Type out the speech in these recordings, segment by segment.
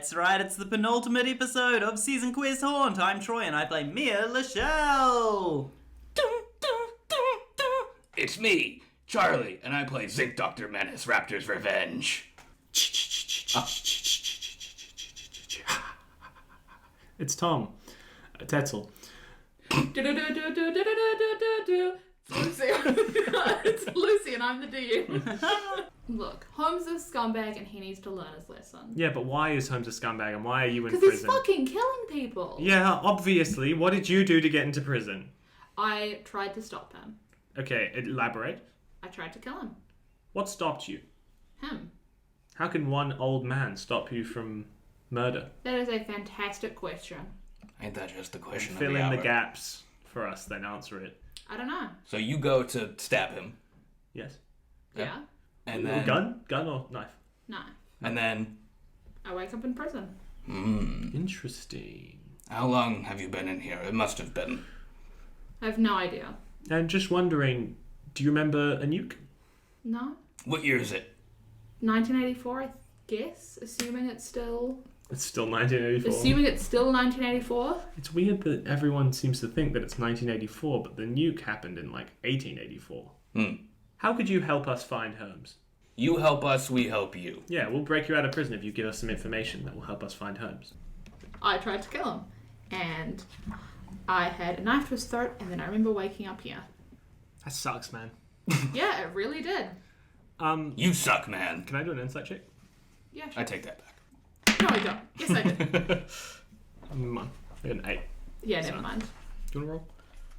That's right, it's the penultimate episode of Season Quiz Haunt. I'm Troy and I play Mia Lichele. It's me, Charlie, and I play Zinc, Doktor, Menace, Raptor's Revenge. It's Tom, Tatsel. It's Lucy and I'm the DM. Look, Holmes is a scumbag and he needs to learn his lesson. Yeah, but why is Holmes a scumbag and why are you in prison? Because he's fucking killing people. Yeah, obviously. What did you do to get into prison? I tried to stop him. Okay, elaborate. I tried to kill him. What stopped you? Him. How can one old man stop you from murder? That is a fantastic question. Ain't that just the question Fill of the in hour? the gaps for us, then answer it. I don't know. So you go to stab him, Yes. Yeah. and then... Gun or knife? No. And then... I wake up in prison. Interesting. How long have you been in here? It must have been. I have no idea. And just wondering, do you remember a nuke? No. What year is it? 1984, I guess. Assuming it's still 1984. It's weird that everyone seems to think that it's 1984, but the nuke happened in like 1884. How could you help us find Holmes? You help us, we help you. Yeah, we'll break you out of prison if you give us some information that will help us find Holmes. I tried to kill him. And I had a knife to his throat, and then I remember waking up here. That sucks, man. Yeah, it really did. You suck, man. Can I do an insight check? Yeah, I sure. take that back. No, I don't. Yes, I did. Come on. I got an 8. Yeah, never mind. Do you want to roll?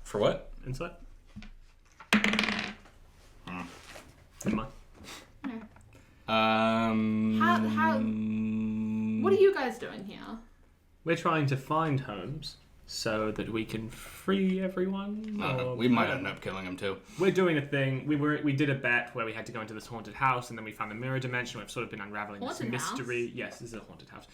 For what? Insight? Never mind. Okay. How... What are you guys doing here? We're trying to find Holmes so that we can free everyone. we might end up killing him too. We're doing a thing. We did a bet where we had to go into this haunted house, and then we found the mirror dimension. We've sort of been unraveling Haunted this mystery. house? Yes, this is a haunted house.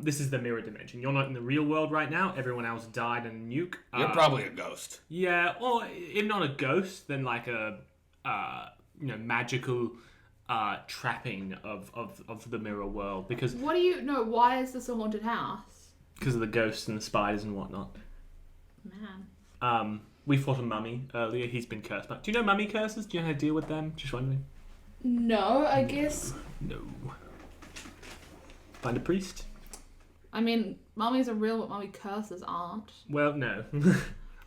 This is the mirror dimension. You're not in the real world right now. Everyone else died in a nuke. You're probably a ghost. Yeah, or if not a ghost, then like a magical trapping of the mirror world, because What do you... No, why is this a haunted house? because of the ghosts and the spiders and whatnot. Man. We fought a mummy earlier. He's been cursed. But do you know mummy curses? Do you know how to deal with them? Just wondering. No, I guess... No. Find a priest? I mean, mummies are real, but mummy curses aren't. Well, no.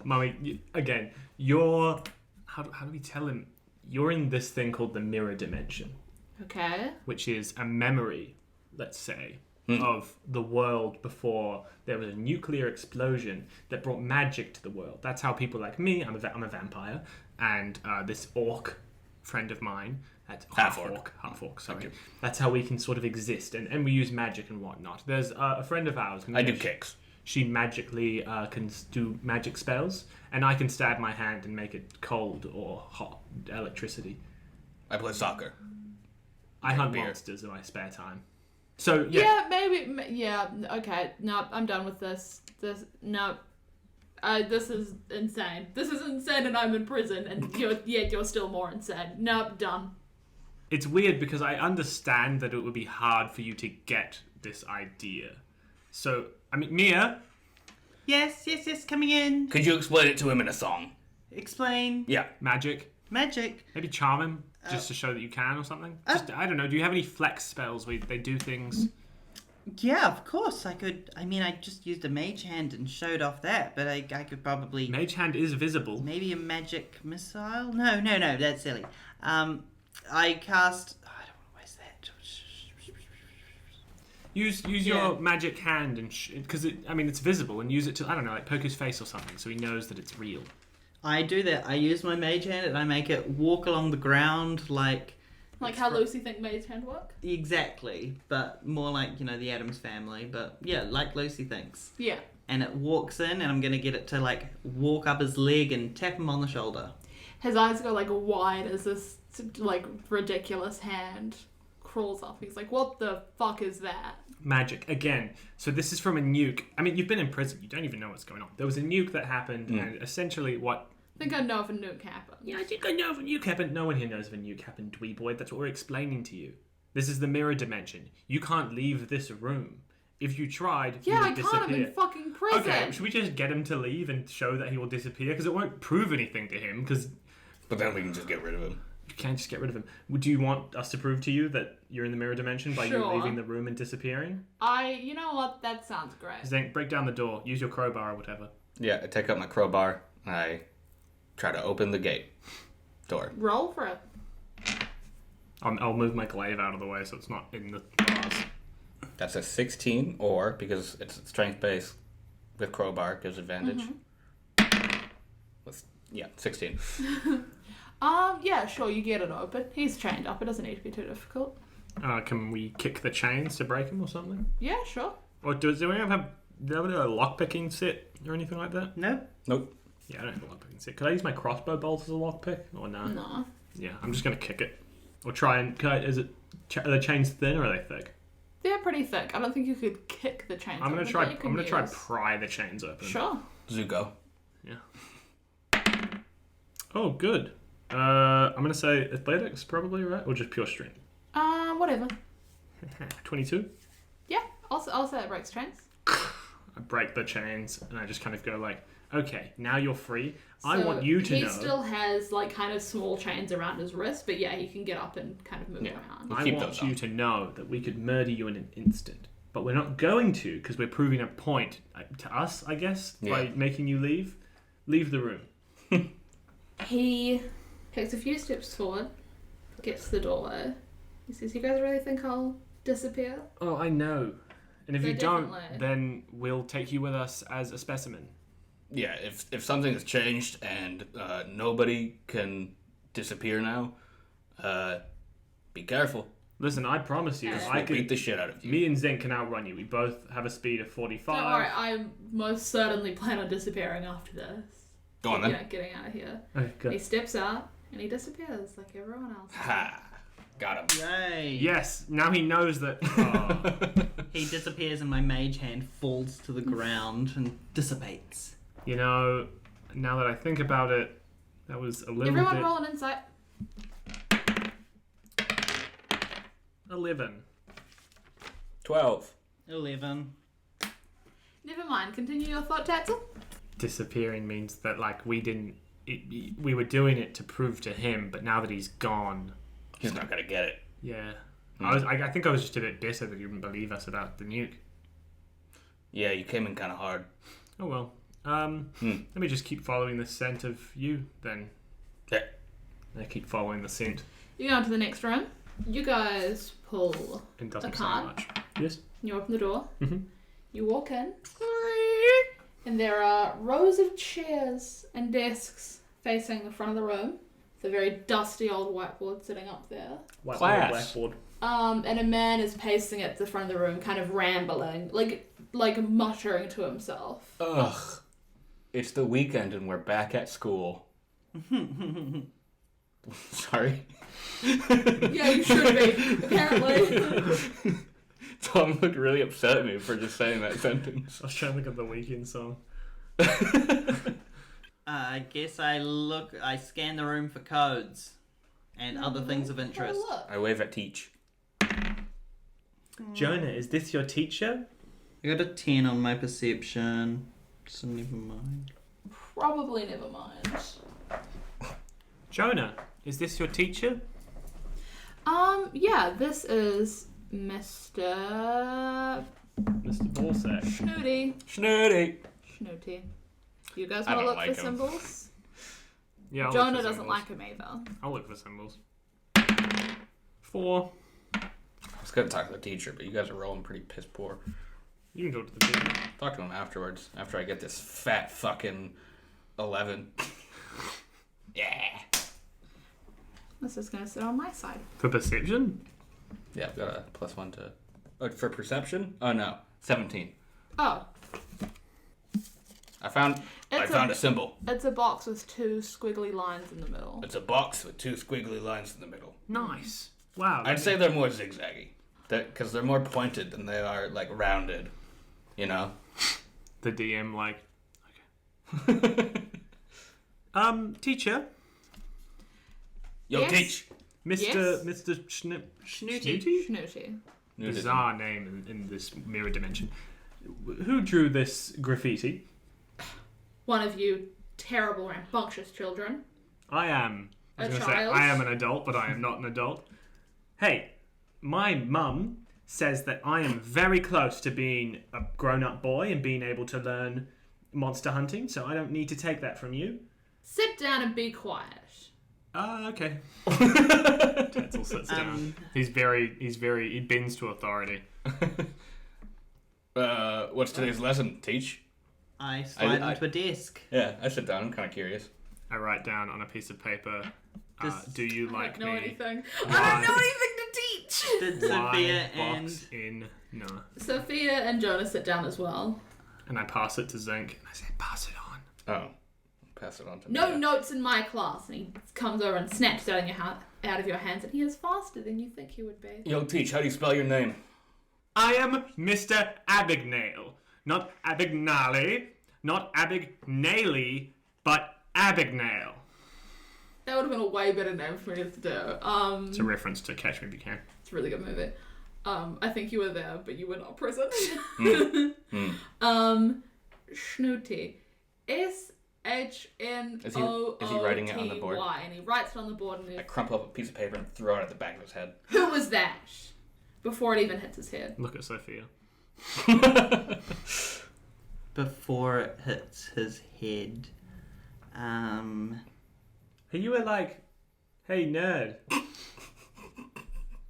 Mummy, again, you're... How do we tell him? You're in this thing called the mirror dimension, Okay. which is a memory, let's say, of the world before there was a nuclear explosion that brought magic to the world. That's how people like me, I'm a vampire, and this orc friend of mine, half orc, sorry. That's how we can sort of exist, and we use magic and whatnot. There's a friend of ours. I do kicks. She magically can do magic spells, and I can stab my hand and make it cold or hot, electricity. I play soccer. I hunt beer. monsters in my spare time. So, Yeah, maybe... Yeah, okay. No, I'm done with this. This is insane. This is insane and I'm in prison and you're still more insane. No, done. It's weird because I understand that it would be hard for you to get this idea. So, I mean, Mia? Yes, coming in. Could you explain it to him in a song? Explain. Yeah. Magic? Magic. Maybe charm him, just to show that you can or something? Just, I don't know, do you have any flex spells where they do things? Yeah, of course I could. I mean, I just used a mage hand and showed off that, but I could probably... Mage hand is visible. Maybe a magic missile? No, that's silly. I cast... I don't want to waste that. Use your magic hand and because it's visible, and use it to, I don't know, like poke his face or something so he knows that it's real. I do that. I use my mage hand and I make it walk along the ground like how Lucy think mage hand work? exactly, but more like, the Addams Family, but yeah, like Lucy thinks. Yeah. And it walks in and I'm going to get it to like walk up his leg and tap him on the shoulder. His eyes go like wide as this like ridiculous hand crawls up. He's like, what the fuck is that? Magic, again. So this is from a nuke. I mean, you've been in prison. You don't even know what's going on. There was a nuke that happened, and essentially what... I think I know if a nuke happened. Yeah, I think I know if a nuke happened. No one here knows if a nuke happened, dweeboy. That's what we're explaining to you. This is the mirror dimension. You can't leave this room. if you tried, he Yeah, would I disappear. can't. I'm in fucking prison. Okay, should we just get him to leave and show that he will disappear? Because it won't prove anything to him, because But then we can just get rid of him. you can't just get rid of him. Do you want us to prove to you that you're in the mirror dimension by you Sure. leaving the room and disappearing? You know what? That sounds great. Zinc, break down the door. Use your crowbar or whatever. Yeah, I take out my crowbar. I try to open the gate door. Roll for it. I'll move my glaive out of the way so it's not in the bars. That's a 16, or, because it's strength based with crowbar, gives advantage. Yeah, 16. Yeah, sure, you get it open. He's chained up. It doesn't need to be too difficult. Can we kick the chains to break him or something? Yeah, sure. Or do we have a lockpicking set or anything like that? No. Nope. Yeah, I don't have a lockpicking set. Could I use my crossbow bolt as a lockpick or no? No. Yeah, I'm just gonna kick it. Or try and... are the chains thin or are they thick? They're pretty thick. I don't think you could kick the chains. I'm gonna open, try. but you I'm gonna can try use- pry the chains open. Sure. Zuko. Yeah. Oh, good. I'm gonna say athletics probably, right? Or just pure strength. Whatever. 22. Yeah, I'll say it breaks chains. I break the chains and I just kind of go like, okay, now you're free. I So want you to he know. still has like kind of small chains around his wrist, but yeah, he can get up and kind of move Yeah. around. I Keep want those you on. to know that we could murder you in an instant. But we're not going to because we're proving a point to us, I guess, by Yeah. making you leave. Leave the room. He takes a few steps forward, gets to the doorway. He says, "You guys really think I'll disappear?" Oh, I know. And if So you don't, definitely. then we'll take you with us as a specimen. Yeah, if something has changed and nobody can disappear now, be careful. Listen, I promise you, Yeah. I We'll beat could. the shit out of you. Me and Zinc can outrun you. We both have a speed of 45. Don't worry, I most certainly plan on disappearing after this. Go on then. Yeah, getting out of here. Okay, good. He steps out and he disappears like everyone else. Ha! Got him. Yay. Yes, now he knows that. Oh, He disappears and my mage hand falls to the ground and dissipates. you know, now that I think about it, that was a little Everyone bit. roll an insight. 11. 12. 11. Never mind. Continue your thought, Tatsel. Disappearing means that like we didn't. We were doing it to prove to him, but now that he's gone, He's not gonna get it. yeah. I think I was just a bit bitter that you didn't believe us about the nuke. Yeah, you came in kind of hard. Oh well. Let me just keep following the scent of you then. Yeah. I keep following the scent. You go into the next room. You guys pull. It doesn't A say card. much. Yes. You open the door. Mhm. You walk in. And there are rows of chairs and desks facing the front of the room. It's a very dusty old whiteboard sitting up there. Whiteboard, Class. blackboard. And a man is pacing at the front of the room, kind of rambling, like muttering to himself. Ugh. It's the weekend and we're back at school. Sorry. Yeah, you should be, apparently. Tom looked really upset at me for just saying that sentence. I was trying to think of the weekend song. I guess I scan the room for codes and other things of Have a interest. look. I wave at Teach. Jonah, is this your teacher? I got a 10 on my perception, so never mind. Probably never mind. Jonah, is this your teacher? Yeah, this is Mr. Mr. Ballsack. Snooty. Snooty. Snooty. You guys I want to don't look like for him. symbols? Yeah, I'll Jonah look for doesn't symbols. like him either. I'll look for symbols. 4. I was gonna talk to the teacher, but you guys are rolling pretty piss poor. You can talk to the teacher. Talk to him afterwards, after I get this fat fucking 11. Yeah. This is going to sit on my side. For perception? Yeah, I've got a +1 to... Oh, for perception? Oh, no. 17. Oh, I found a symbol. it's a box with two squiggly lines in the middle. It's a box with two squiggly lines in the middle. Nice. Wow. I'd say they're more zigzaggy. Because they're more pointed than they are, like, rounded. You know? the DM like, okay. Teacher, Yo, Yes? Teach! Mr. Yes? Mr. Snooty. Snooty. bizarre name in this mirror dimension. Who drew this graffiti? One of you terrible, rambunctious children. I am an adult, but I am not an adult. Hey, my mum says that I am very close to being a grown-up boy and being able to learn monster hunting, so I don't need to take that from you. Sit down and be quiet. Okay. Tatsel sits down. He bends to authority. What's today's lesson? Teach? I slide onto a desk. Yeah, I sit down. I'm kind of curious. I write down on a piece of paper, do you like I don't know me? anything. I don't know anything to teach. Did Sophia box in no. Sophia and Jonah sit down as well. And I pass it to Zinc, and I say, pass it on. Oh. Pass it on to No me. notes in my class. And he comes over and snatches it out of your hands, and he is faster than you think he would be. Yo, Teach, how do you spell your name? I am Mr. Abignale. Not Abignale, not Abignale, but Abignale. That would have been a way better name for me to do. It's a reference to Catch Me If You Can. It's a really good movie. I think you were there, but you were not present. Schnooty. SHNOOTY. Is he writing it on the board? And he writes it on the board. And I crumple up a piece of paper and throw it at the back of his head. Who was that? Before it even hits his head. Look at Sophia. Before it hits his head. You were like, hey nerd.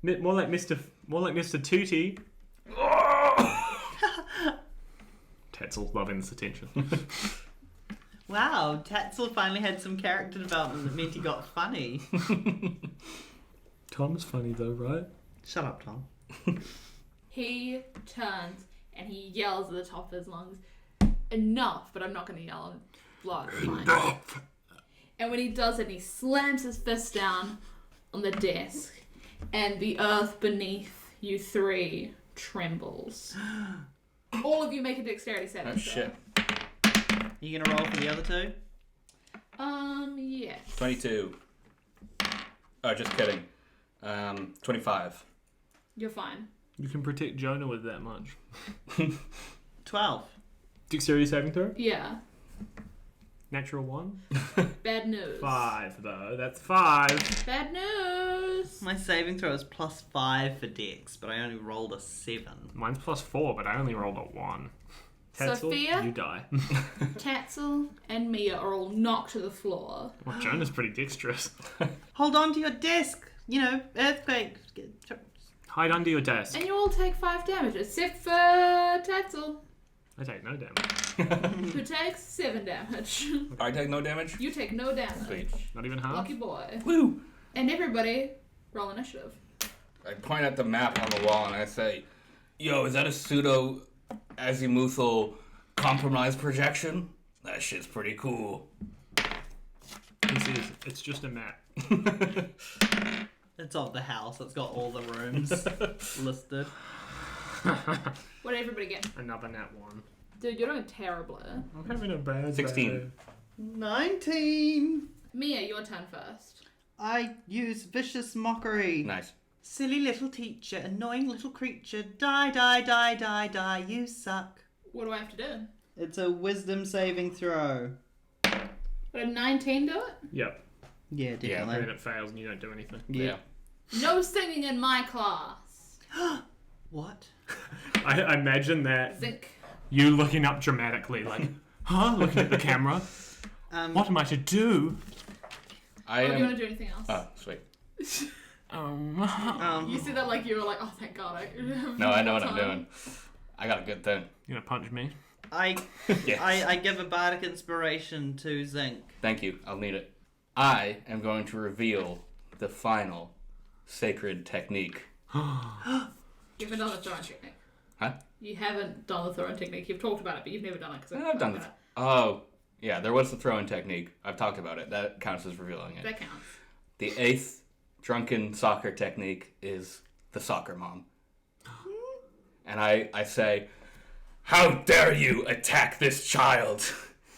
More like Mr. Tootie. Tatsel's loving this attention. Wow, Tatsel finally had some character development that meant he got funny. Tom's funny though, right? Shut up, Tom. He turns and he yells at the top of his lungs, enough, but I'm not going to yell and blow out his mind. And when he does it, he slams his fist down on the desk, and the earth beneath you three trembles. All of you make a dexterity saving Oh, shit. You gonna roll for the other two? Yes. 22. Oh, just kidding. 25. You're fine. You can protect Jonah with that much. 12. Dexterity saving throw? Yeah. Natural 1? Bad news. 5 though. That's 5. Bad news. My saving throw is +5 for Dex, but I only rolled a 7. Mine's +4, but I only rolled a 1. Tatsel, Sophia? you die. Tatsel and Mia are all knocked to the floor. Well, Jonah's pretty dexterous. Hold on to your desk. You know, earthquake. Hide under your desk. And you all take 5 damage, except for Tatsel, I take no damage. who takes 7 damage. I take no damage? You take no damage. Sweet. Not even half? Lucky boy. Woo! And everybody, roll initiative. I point at the map on the wall and I say, yo, is that a pseudo azimuthal compromise projection? That shit's pretty cool. This is. It's just a map. It's of the house. It's got all the rooms listed. What did everybody get? Another nat 1. Dude, you're doing terribly. I'm having a bad 16. day. 19. Mia, your turn first. I use vicious mockery. Nice. Silly little teacher, annoying little creature. Die, die, die, die, die. You suck. What do I have to do? It's a wisdom saving throw. Would a 19 do it? Yep. Yeah, And definitely. then it fails and you don't do anything. Yeah. No singing in my class. What? I imagine that Zinc. you looking up dramatically, like, huh? Looking at the camera. What am I to do? I Do am. you want to do anything else? Oh, sweet. You said that like you were like, oh, thank God. No, I know what I'm doing. I got a good thing. You gonna punch me? Yes. I give a bardic inspiration to Zinc. Thank you. I'll need it. I am going to reveal the final sacred technique. You haven't done the throwing technique. Huh? You haven't done the throwing technique. You've talked about it, but you've never done it. Cause I've done the. Oh, yeah. There was the throwing technique. I've talked about it. That counts as revealing it. That counts. The 8th drunken soccer technique is the soccer mom. And I say, how dare you attack this child?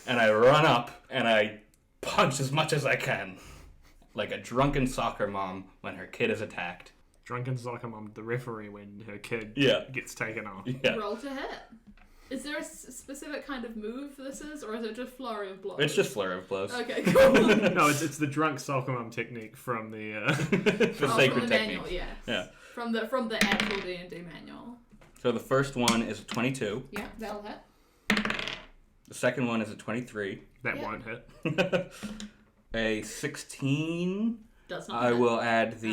And I run up and I punch as much as I can. Like a drunken soccer mom when her kid is attacked. Drunken soccer mom, the referee when her kid Yeah. gets taken off. Yeah. Roll to hit. Is there a specific kind of move this is, or is it just flurry of blows? It's just flurry of blows. Okay, cool. No, it's the drunk soccer mom technique from the. The From sacred the technique. manual, yes. Yeah. From the actual D&D manual. So the first one is a 22. Yeah, that'll hit. The second one is a 23. That Yeah. won't hit. A 16. Does not I hit. will add the.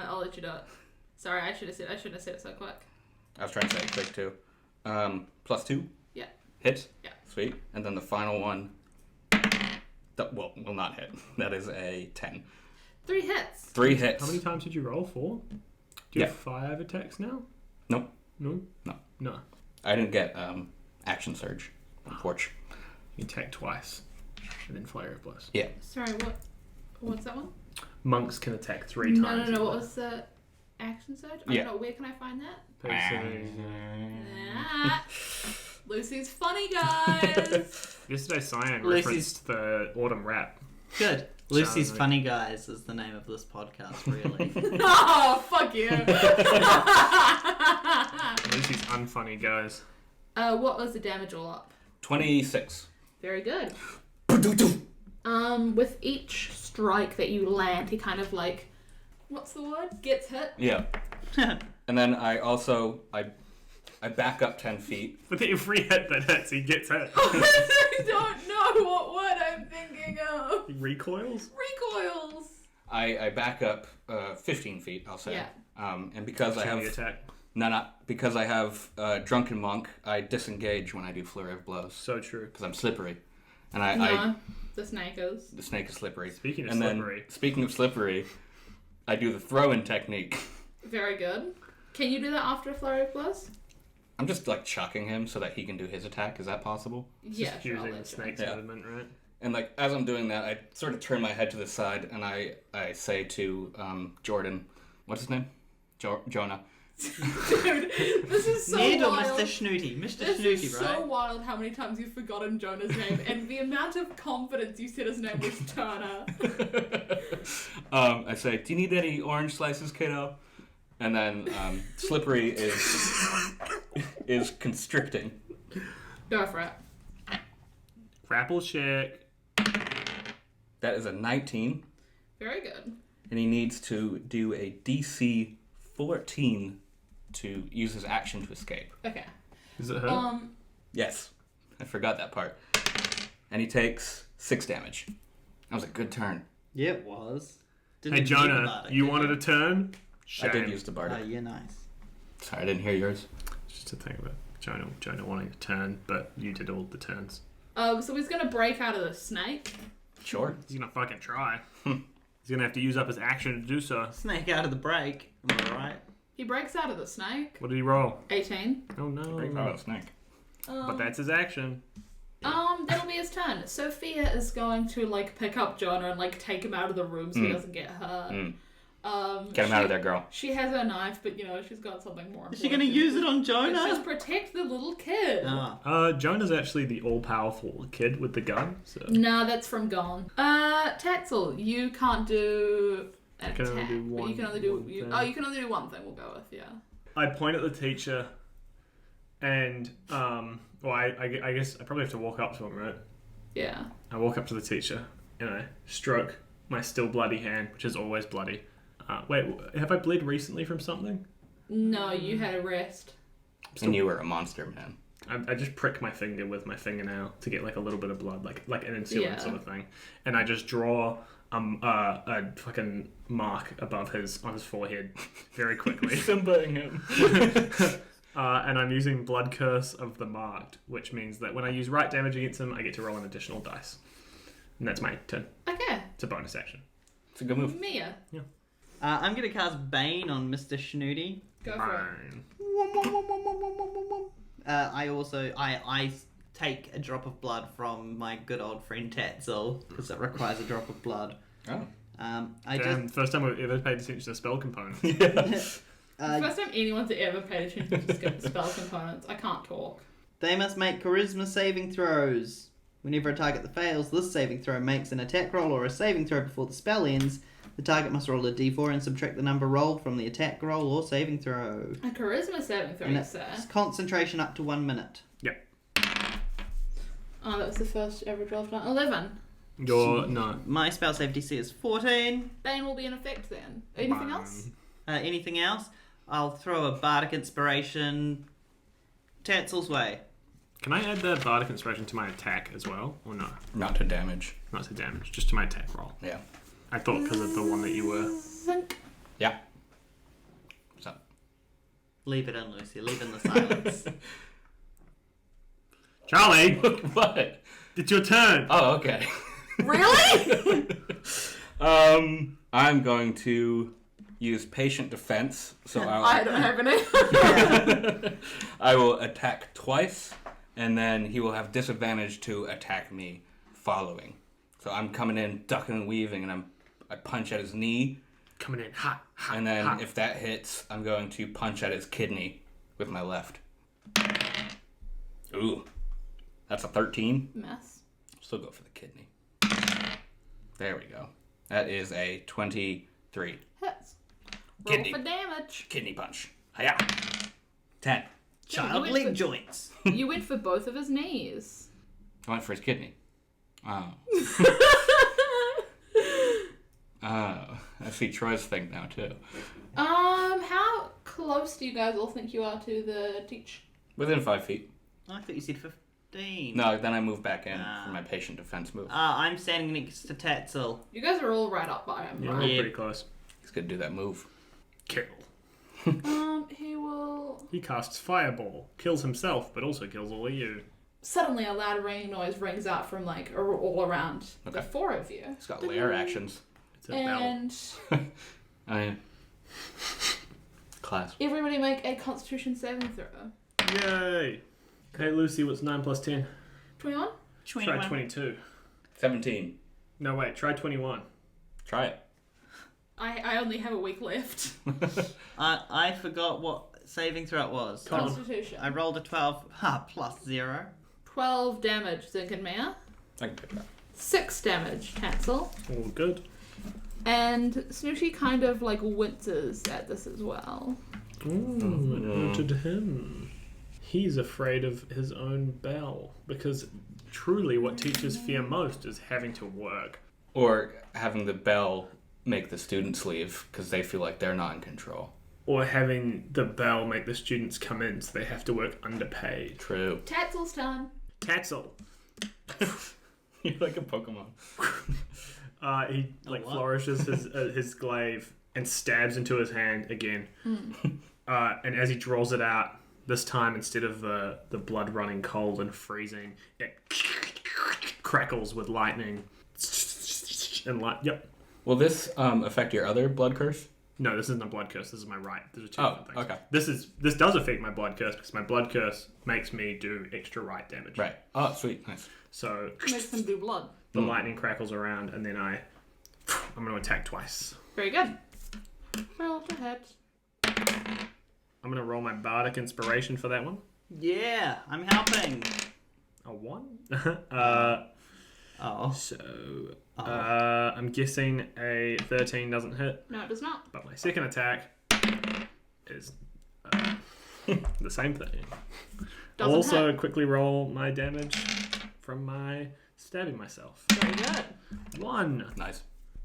I'll let you do it. Sorry, I shouldn't have said it so quick. I was trying to say it quick too. Plus 2. Yeah. Hit. Yeah. Sweet. And then the final one. Will not hit. That is a 10. 3 hits. 3 hits. How many times did you roll? 4? Do you have 5 attacks now? Nope. No? No. No. I didn't get action surge. Unfortunately. You attack twice. And then flurry of blows. Yeah. Sorry, what's that one? Monks can attack 3 No, times. what was the action surge? I Yeah. don't know, where can I find that? Ah. Lucy's funny, guys. Yesterday, Cyan Lucy's- referenced the Autumn Rap. Good. Lucy's Sounds like- Funny Guys is the name of this podcast, really. Oh, fuck you. Lucy's unfunny, guys. What was the damage all up? 26. Very good. With each strike that you land, he kind of like, what's the word? Gets hit. Yeah. And then I also I back up 10 feet. But then every hit that hits, he gets hit. I don't know what word I'm thinking of. He recoils? Recoils. I back up 15 feet, I'll say. Yeah. And because I Heavy have attack. because I have Drunken Monk, I disengage when I do flurry of blows So true. because I'm slippery, and No, the snake is. the snake is slippery. Speaking of and slippery. then speaking of slippery, I do the throw-in technique. Very good. Can you do that after a flurry of blows? I'm just like chucking him so that he can do his attack. Is that possible? Yeah, Just sure. I'll using the let you. snake's Yeah. movement, right? And like as I'm doing that, I sort of turn my head to the side and I say to Jordan, what's his name? Jonah. Dude, this is so Ned or wild. Mr. Snooty? Mr. This Snooty, is right? so wild how many times you've forgotten Jonah's name and the amount of confidence you said his name was Turner. I say, do you need any orange slices, kiddo? And then Slippery is constricting. Go for it. Grapple check. That is a 19, Very good. and he needs to do a DC 14 to use his action to escape. Okay. Is it her? Yes, I forgot that part. And he takes 6 damage. That was a good turn. Yeah, it was. Didn't Hey, use the Jonah, bardic, you did wanted a turn? Shame. I did use the Oh, bardic. yeah, nice. Sorry, I didn't hear yours. Just to think about Jonah wanting a turn, but you did all the turns. So he's gonna break out of the snake. Sure. He's gonna fucking try. He's gonna have to use up his action to do so. Snake out of the break. Am I right? He breaks out of the snake. What did he roll? 18. Oh no. Break out of the snake. But that's his action. That'll be his turn. Sophia is going to like pick up Jonah and like take him out of the room so he doesn't get hurt. Get him out of there, girl. She has her knife, but you know she's got something more. Is she going to use it on It's just Jonah? protect the little kid. Oh. Jonah's actually the all-powerful kid with the gun. So Nah, that's from Gone. Tatsel, you can't do an can attack. only do but one- you can only do one thing. you can only do one thing. We'll go with I point at the teacher, and I guess I probably have to walk up to him, right? yeah. I walk up to the teacher and I stroke my still bloody hand, which is always bloody. Wait, have I bled recently from something? No, you had a rest. And you were a monster, man. I just prick my finger with my fingernail to get like a little bit of blood, like an insulin Yeah. sort of thing, and I just draw a fucking mark above on his forehead very quickly. Simbaing him. And I'm using Blood Curse of the Marked, which means that when I use right damage against him, I get to roll an additional dice. And that's my turn. Okay. It's a bonus action. It's a good move. Mia, I'm going to cast Bane on Mr. Snooty. go for it. Fine. I take a drop of blood from my good old friend Tatsel, because it requires a drop of blood. Oh. Damn, first time I've ever paid attention to spell components. First time anyone's ever paid attention to spell components. I can't talk. They must make charisma saving throws. Whenever a target that fails this saving throw makes an attack roll or a saving throw before the spell ends, The target must roll a d4 and subtract the number rolled from the attack roll or saving throw. A charisma saving throw, And you say? it's concentration up to 1 minute. Yep. Oh, that was the first average roll I've done. 11. No. My spell save DC is 14. Bane will be in effect then. Anything else? Anything else? I'll throw a bardic inspiration Tatsel's way. Can I add the bardic inspiration to my attack as well, or no? Not to damage. Not to damage, just to my attack roll. Yeah. I thought because of the one that you were. Zinc. Yeah. What's up? Leave it in, Lucy. Leave in the silence. Charlie, What? it's your turn. Oh, okay. Really? I'm going to use patient defense, so I don't have any. I will attack twice, and then he will have disadvantage to attack me following. So I'm coming in, ducking and weaving, and I punch at his knee, Coming in hot, and then if that hits, I'm going to punch at his kidney with my left. Ooh, that's a 13. Mess. Still go for the kidney. There we go. That is a 23. Hits. Roll Kidney. for damage. Kidney punch. Hiya. 10. Child you leg went for- joints. You went for both of his knees. I went for his kidney. Oh. Oh. I see Troy's thing now, too. How close do you guys all think you are to the teach? Within 5 feet. Oh, I thought you said 15. No, then I move back in Ah. for my patient defense move. I'm standing next to Tatsel. You guys are all right up by him, Yeah, we're right? Yeah. pretty close. He's going to do that move. Kill. He will... He casts Fireball, kills himself, but also kills all of you. Suddenly a loud ringing noise rings out from, like, all around the Okay. four of you. He's got lair actions. It's a bell. And Oh, yeah. Class. everybody make a constitution saving throw. Yay! Hey Lucy, what's 9 plus 10? 21? Try 22. 17. No, wait, try 21. Try it. I only have a week left. I forgot what saving throw it was. Constitution. I rolled a 12 plus 0. 12 damage, Zinc and Maya. I can pick that. 6 damage, Tatsel. All good. And Snoochie kind of like winces at this as well. Ooh, it hurted him. He's afraid of his own bell because truly what teachers fear most is having to work. Or having the bell make the students leave because they feel like they're not in control. Or having the bell make the students come in so they have to work underpaid. True. Tatsel's turn. Tatsel. You're like a Pokemon. He what? flourishes his glaive and stabs into his hand again. And as he draws it out, this time instead of the blood running cold and freezing, it crackles with lightning. And yep. Will this affect your other blood curse? No, this isn't a blood curse. This is my right. These are two Oh, different things. okay. This does affect my blood curse because my blood curse makes me do extra right damage. Right. Oh, sweet. Nice. So Makes him do blood. the lightning crackles around, and then I'm going to attack twice. Very good. Roll to hit. I'm going to roll my bardic inspiration for that one. Yeah, I'm helping. A 1. Oh. So I'm guessing a 13 doesn't hit, No, it does not. but my second attack is the same thing. I'll Doesn't also hit. quickly roll my damage from my stabbing myself. Very good. 1. Nice.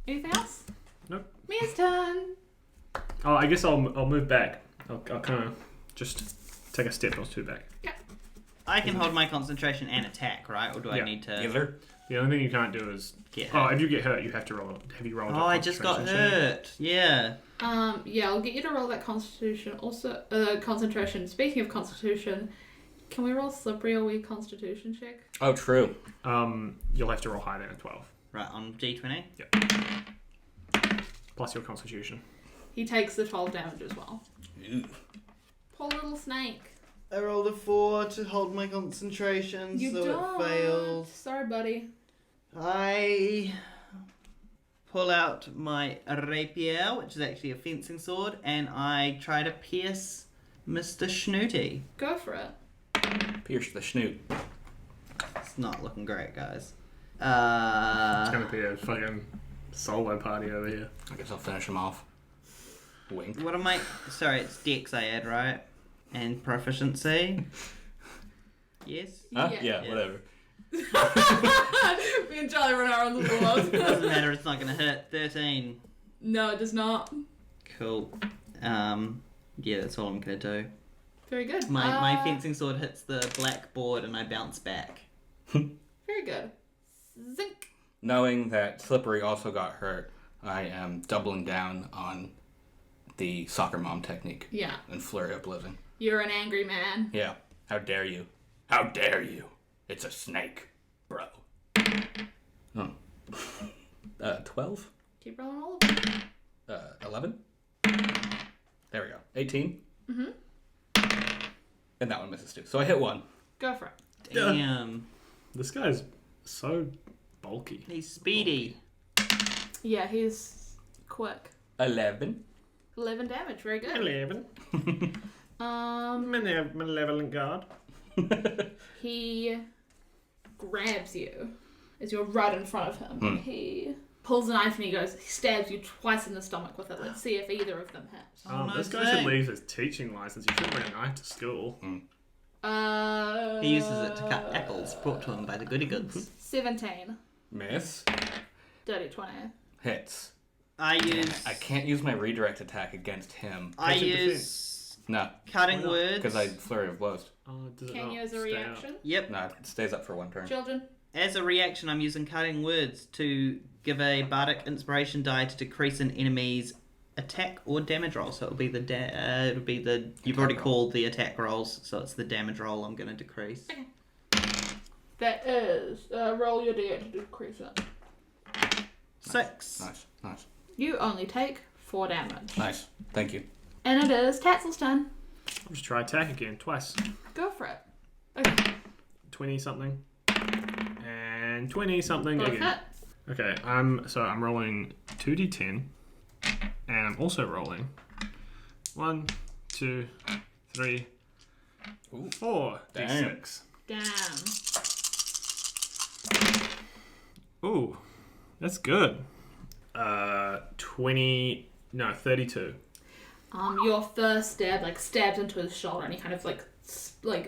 Anything else? Nope. Mia's turn. Oh, I guess I'll move back. I'll kind of just take a step or two back. I can hold my concentration and attack, right? Or do I Yeah. need to The only thing you can't do is get oh, hurt? if you get hurt, you have to roll. Have you rolled? Oh, I just got hurt. Yeah. Yeah, I'll get you to roll that constitution. Also, concentration. Speaking of constitution, can we roll slippery or weak constitution check? Oh, true. You'll have to roll higher than a 12 Right, on D20. plus your constitution. He takes the 12 damage as well. Ooh. Poor little snake. I rolled a 4 to hold my concentration, You so don't. it failed. Sorry, buddy. I pull out my rapier, which is actually a fencing sword, and I try to pierce Mr. Snooty. Go for it. Pierce the snoot. It's not looking great, guys. It's gonna be a fucking Solo party over here. I guess I'll finish him off. Wink. What am I? Sorry, it's Dex I add, right? And proficiency. Yes. Huh? Yeah. Yeah, whatever. Me and Charlie run our own little world. Doesn't matter. It's not gonna hit. 13. No, it does not. Cool. Yeah, that's all I'm gonna do. Very good. My fencing sword hits the black board and I bounce back. Very good. Zinc. Knowing that Slippery also got hurt, I am doubling down on the soccer mom technique Yeah. and Flurry of Blizzing. You're an angry man. Yeah. How dare you? How dare you? It's a snake, bro. Oh. 12? Keep rolling all of them. 11? There we go. 18? Mm-hmm. And that one misses too. So I hit one. Go for it. Damn. This guy's so bulky. He's speedy. Yeah, he's quick. 11. 11 damage. Very good. 11. Malevolent guard. He grabs you as you're right in front of him. He pulls a knife and he stabs you twice in the stomach with it. Let's see if either of them hit. Oh, This no guy should thing. leave his teaching license. He should bring a knife to school. He uses it to cut apples brought to him by the goody goods. 17. Miss. Dirty 20. Hits. I I can't use my redirect attack against him. Patient use No, cutting Why not? words. because I Flurry of Blows. Does it Can not you as a stay reaction? Yep. No, it stays up for one turn. Children? As a reaction, I'm using cutting words to give a bardic inspiration die to decrease an enemy's attack or damage roll. So it'll be the you've already roll. called the attack rolls, so it's the damage roll I'm going to decrease. That is, roll your d8 to decrease it. 6. Nice. You only take 4 damage. Nice. Thank you. And it is Tatsel's turn. I'll just try attack again, twice. Go for it. Okay. 20 something. And 20 something Both again. hit. Okay, I'm rolling 2d10. And I'm also rolling 1, 2, 3, Ooh. 4 Damn. d6. Damn. Ooh, that's good. 32. Your first stab stabs into his shoulder, and he kind of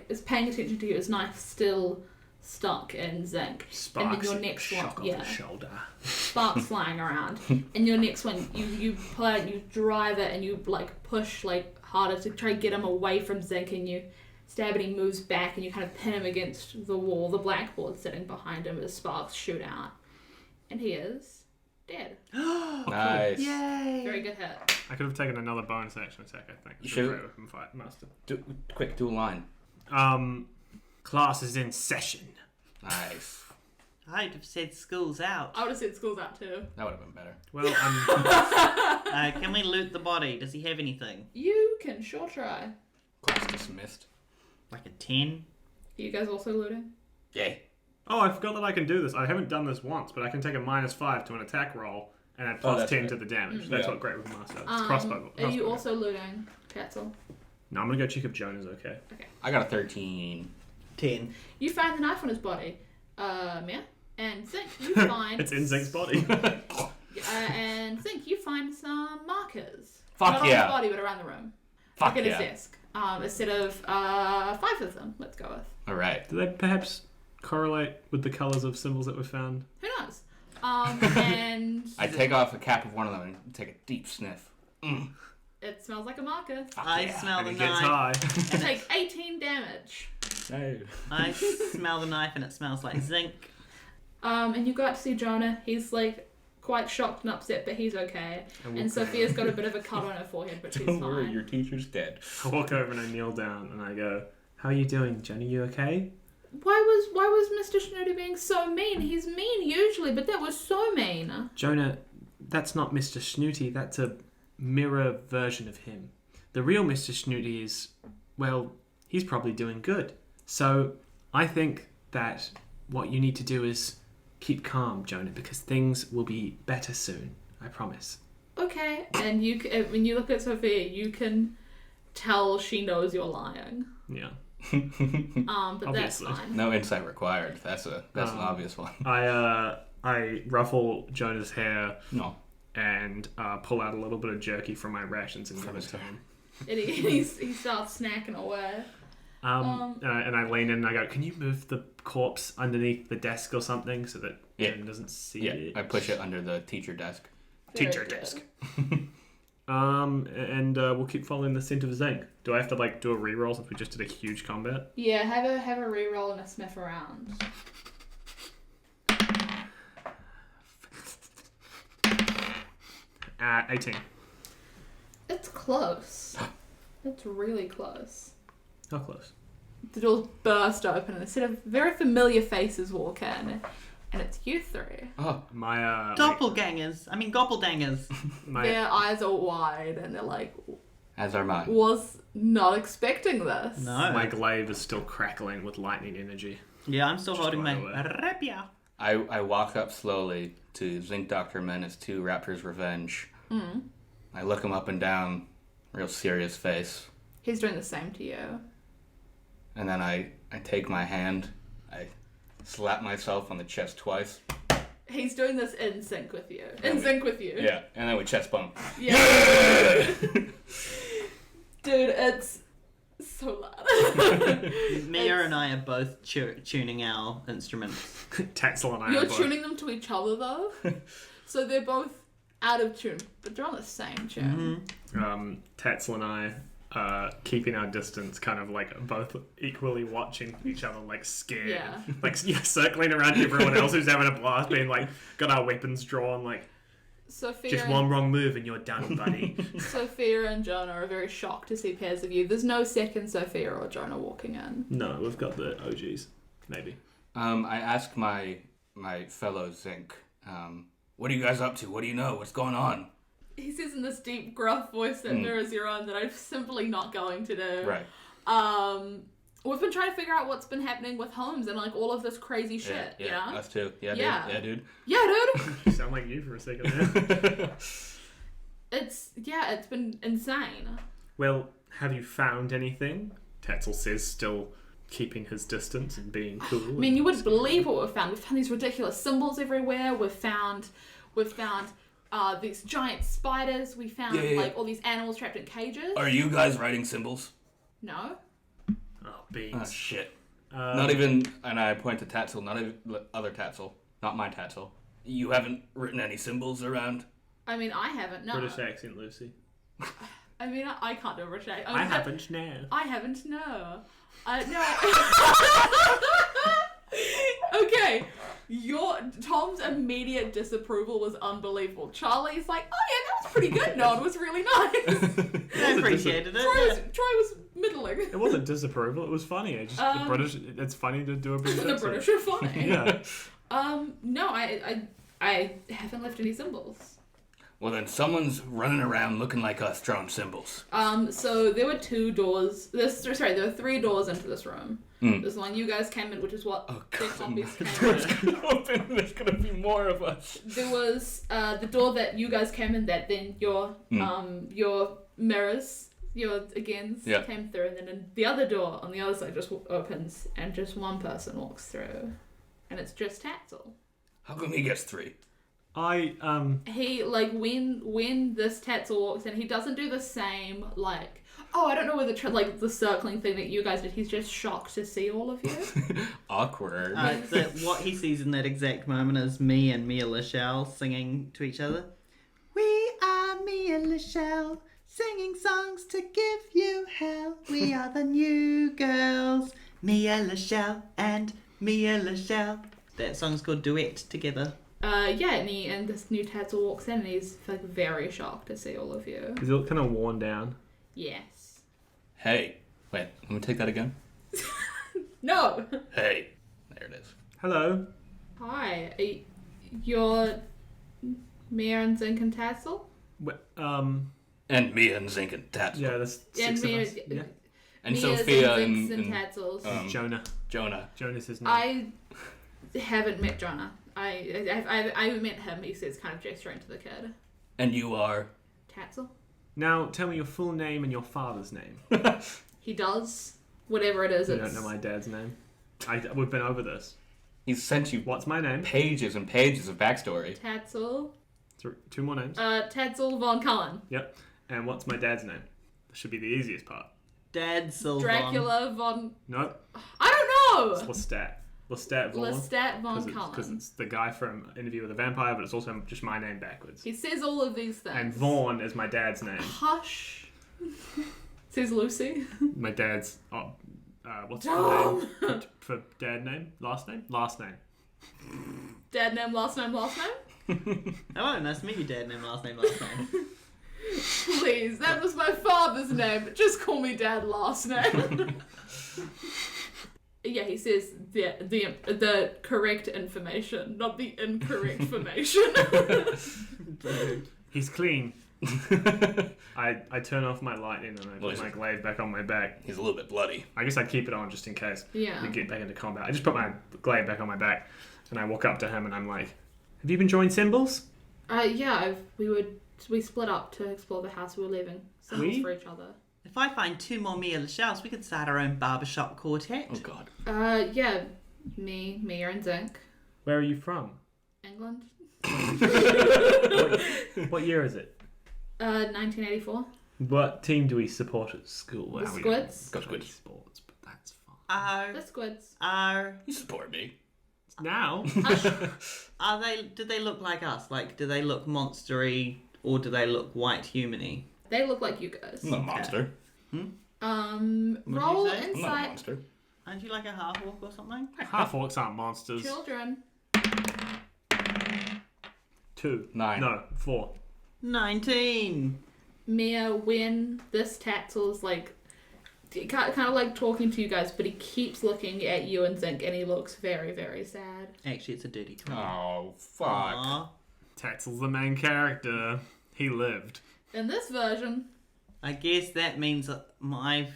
is paying attention to you. His knife still stuck in Zinc. Sparks. And then your next one, shock off yeah. the shoulder. Sparks flying around. And your next one, you pull out, you drive it, and you push harder to try to get him away from Zinc, and you stab and he moves back, and you kind of pin him against the wall, the blackboard sitting behind him as sparks shoot out. And he is dead. Nice. Yay! Very good hit. I could have taken another bonus action attack, I think. You should- Weapon fight master. Quick, do a line. Class is in session. Nice. I'd have said school's out. I would have said school's out too. That would have been better. Well, Can we loot the body? Does he have anything? You can sure try. Class dismissed. Like a 10? Are you guys also looting? Yay. oh, I forgot that I can do this. I haven't done this once, but I can take a -5 to an attack roll and add plus that's 10 right. to the damage. Mm. That's Yeah. what Great Weapon Master. It's crossbow. Are you crossbow. also looting, Tatsel? No, I'm gonna go check if Jonah's okay. I got a 13. 10. You find the knife on his body, Mia, and Zinc. You find It's in Zinc's body. and Zinc. You find some markers. Fuck Not on yeah. his body, but around the room. Fuck Like at yeah. his desk. Instead of 5 of them. Let's go with. All right. Do they perhaps correlate with the colours of symbols that were found? Who knows? And I take off the cap of one of them and take a deep sniff. it smells like a marker. I smell And the it gets knife. high. You take 18 damage. No. I smell the knife and it smells like zinc. And you go out to see Jonah. He's quite shocked and upset, but he's okay. And Sophia's got a bit of a cut on her forehead, but she's Don't fine. worry, your teacher's dead. I walk over and I kneel down and I go, "How are you doing, Jonah? You okay?" Why was Mr. Snooty being so mean? He's mean usually, but that was so mean. Jonah, that's not Mr. Snooty. That's a mirror version of him. The real Mr. Snooty is, well, he's probably doing good. So I think that what you need to do is keep calm, Jonah, because things will be better soon. I promise. Okay, and when you look at Sophia, you can tell she knows you're lying. Yeah. But that's Obviously. fine. No insight required. That's an obvious one. I I ruffle Jonah's hair No. and pull out a little bit of jerky from my rations and give it to him. And he starts snacking away. And I lean in and I go, can you move the corpse underneath the desk or something so that Jen doesn't see it? I push it under the teacher desk. Teacher desk. And we'll keep following the scent of Zinc. Do I have to do a reroll since we just did a huge combat? Yeah, have a reroll and a sniff around. 18. It's close. It's really close. How close? The doors burst open and a set of very familiar faces walk in. And it's you three. Oh, My Doppelgangers. I mean, gobbeldangers. Their eyes are wide and they're like, as are mine. was not expecting this. No. my glaive is still crackling with lightning energy. Yeah, I'm still holding my right away. rapier. I walk up slowly to Zinc, Doktor, Menace 2, Raptor's Revenge. I look him up and down, real serious face. He's doing the same to you. And then I take my hand, I slap myself on the chest twice. He's doing this in sync with you. Yeah, and then we chest bump. Yeah. Dude, it's so loud. Mia and I are both tuning our instruments. Tatsel and I You're are both. tuning them to each other though. So they're both out of tune, but they're on the same tune. Tatsel and I keeping our distance, kind of both equally watching each other, scared. Yeah. Circling around everyone else who's having a blast, being got our weapons drawn, Sophia just one wrong move and you're done, buddy. Sophia and Jonah are very shocked to see pairs of you. There's no second Sophia or Jonah walking in. No, we've got the OGs, maybe. I ask my fellow Zinc, what are you guys up to? What do you know? What's going on? He says in this deep, gruff voice that mirrors your own that I'm simply not going to do. Right. We've been trying to figure out what's been happening with Holmes and all of this crazy shit, Yeah, you know? us too. Yeah, Yeah. dude. Yeah, dude! You sound like you for a second there. It's been insane. Well, have you found anything? Tatsel says, still keeping his distance and being cool. I mean, you wouldn't believe what we've found. We've found these ridiculous symbols everywhere. We've found these giant spiders. We found all these animals trapped in cages. Are you guys writing symbols? No. Oh, beans. Oh, shit. Not even, and I point to Tatsel, not even other Tatsel, not my Tatsel. You haven't written any symbols around? I mean, I haven't. No. British accent, Lucy. I mean, I can't do a British accent. I haven't, no. I haven't. No. No. Okay. Tom's immediate disapproval was unbelievable. Charlie's like, oh yeah, that was pretty good. No, it was really nice. I appreciated it. Troy was middling. It wasn't disapproval, it was funny. It's just the British, it's funny to do a British The accent. British are funny. Yeah. No, I haven't left any symbols. Well, then someone's running around looking like us drawing symbols. So there were two doors. There were three doors into this room. There's one you guys came in, which is what their zombies came in. There's gonna be more of us. There was the door that you guys came in that then your mirrors, your agains came through, and then the other door on the other side just opens and just one person walks through. And it's just Tatsel. How come he gets 3? He when this Tatsel walks in, he doesn't do the same I don't know whether the circling thing that you guys did. He's just shocked to see all of you. Awkward. What he sees in that exact moment is me and Mia Lichele singing to each other. We are Mia Lichele, singing songs to give you hell. We are the new girls, Mia Lichele and Mia Lichele. That song's called Duet Together. And this new Tatsel walks in and he's very shocked to see all of you. Is it kind of worn down? Yes. Hey. Wait, let me take that again. No. Hey. There it is. Hello. Hi. You're Mia and Zinc and Tatsel? And Mia and Zinc and Tatsel. Yeah, there's And six Mia, of us. Yeah. And Mia's Sophia and Zinc's and Tatsel's. Jonah. Jonah. Jonah's his name. I haven't met Jonah. I met him. He says, kind of gesturing to the kid. And you are? Tatsel. Now, tell me your full name and your father's name. He does whatever it is. I don't know my dad's name. We've been over this. He's sent you What's my name? pages and pages of backstory. Tatsel. Two more names. Tatsel, Vaughn, Cullen. Yep. And what's my dad's name? That should be the easiest part. Tatsel. Dracula, Vaughn. Nope. I don't It's know! Lestat Vaughn. Lestat, Vaughn, Cullen. Because it's the guy from Interview with a Vampire, but it's also just my name backwards. He says all of these things. And Vaughn is my dad's name. Hush. Says Lucy. My dad's... what's the name for dad name? Last name? Last name. Dad name, last name, last name? Hello, nice to meet you, Dad. Name, last name. Please, that was my father's name. But just call me Dad last name. Yeah, he says the correct information, not the incorrect information. He's clean. I turn off my lighting and I put my glaive back on my back. He's a little bit bloody. I guess I'd keep it on just in case Yeah. we get back into combat. I just put my glaive back on my back and I walk up to him and I'm like, have you been joined symbols? Yeah, we split up to explore the house we were leaving. Symbols We? for each other. If I find 2 more Mia Lichelles, we could start our own barbershop quartet. Oh God. Yeah, me, Mia, and Zinc. Where are you from? England. What year is it? 1984. What team do we support at school? The Squids. Go Squids. Sports, but that's fine. The Squids. You support me. Now, Do they look like us? Like, do they look monstery or do they look white humany? They look like you guys. I'm not a monster. Roll you say? I'm not a insight. monster. Aren't you like a half orc or something? half orcs aren't monsters. Children. 2. 9. No, 4. 19. Mia, when this Tatsel is like, kind of like talking to you guys, but he keeps looking at you and Zinc, and he looks very, very sad. Actually, it's a dirty 20. Oh fuck. Aw. Tatsel's the main character. He lived. In this version, I guess that means my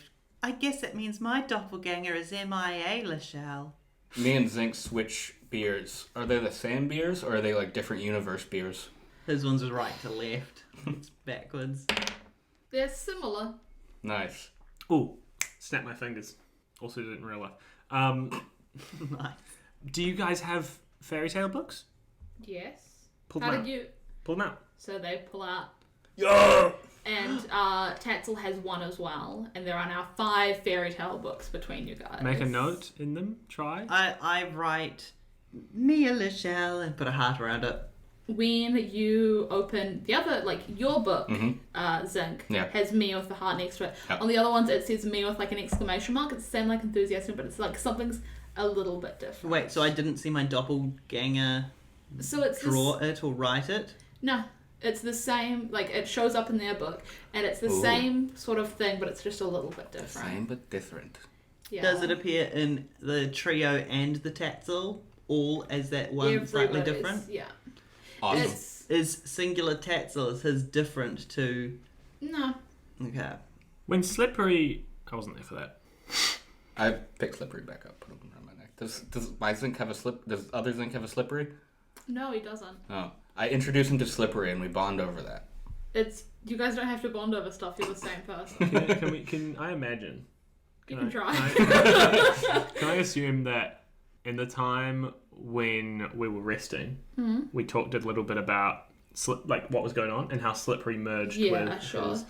doppelganger is MIA, Lichele. Me and Zinc switch beers. Are they the same beers or are they like different universe beers? His one's right to left. It's backwards. they're similar. Nice. Ooh, snap my fingers. Also did it in real life. Nice. Do you guys have fairy tale books? Yes. Pull How them out. did you? Pull them out. So they pull out, Yeah. and Tatsel has one as well, and there are now 5 fairy tale books between you guys. Make a note in them. Try. I write Mia Lichele and put a heart around it. When you open the other, like your book, Zinc, Yeah. has me with the heart next to it. Yep. On the other ones, it says me with like an exclamation mark. It's the same like enthusiasm, but it's like something's a little bit different. Wait, so I didn't see my doppelganger So it's draw it or write it? No, it's the same. Like it shows up in their book, and it's the Ooh. same sort of thing, but it's just a little bit different. Same but different. Yeah. Does it appear in the trio and the Tatsel all as that one slightly Everybody's- different? Yeah. Awesome. It's Is singular Tatsel, is his different to... no. Okay. When Slippery... I wasn't there for that. I picked Slippery back up, put him around my neck. Does my Zinc have a slip? Does other Zinc have a Slippery? No, he doesn't. Oh, I introduce him to Slippery and we bond over that. It's you guys don't have to bond over stuff. You're the same person. Can I imagine? You can try. Can I assume that in the time when we were resting, we talked a little bit about like what was going on and how Slippery merged Yeah, with sure. his...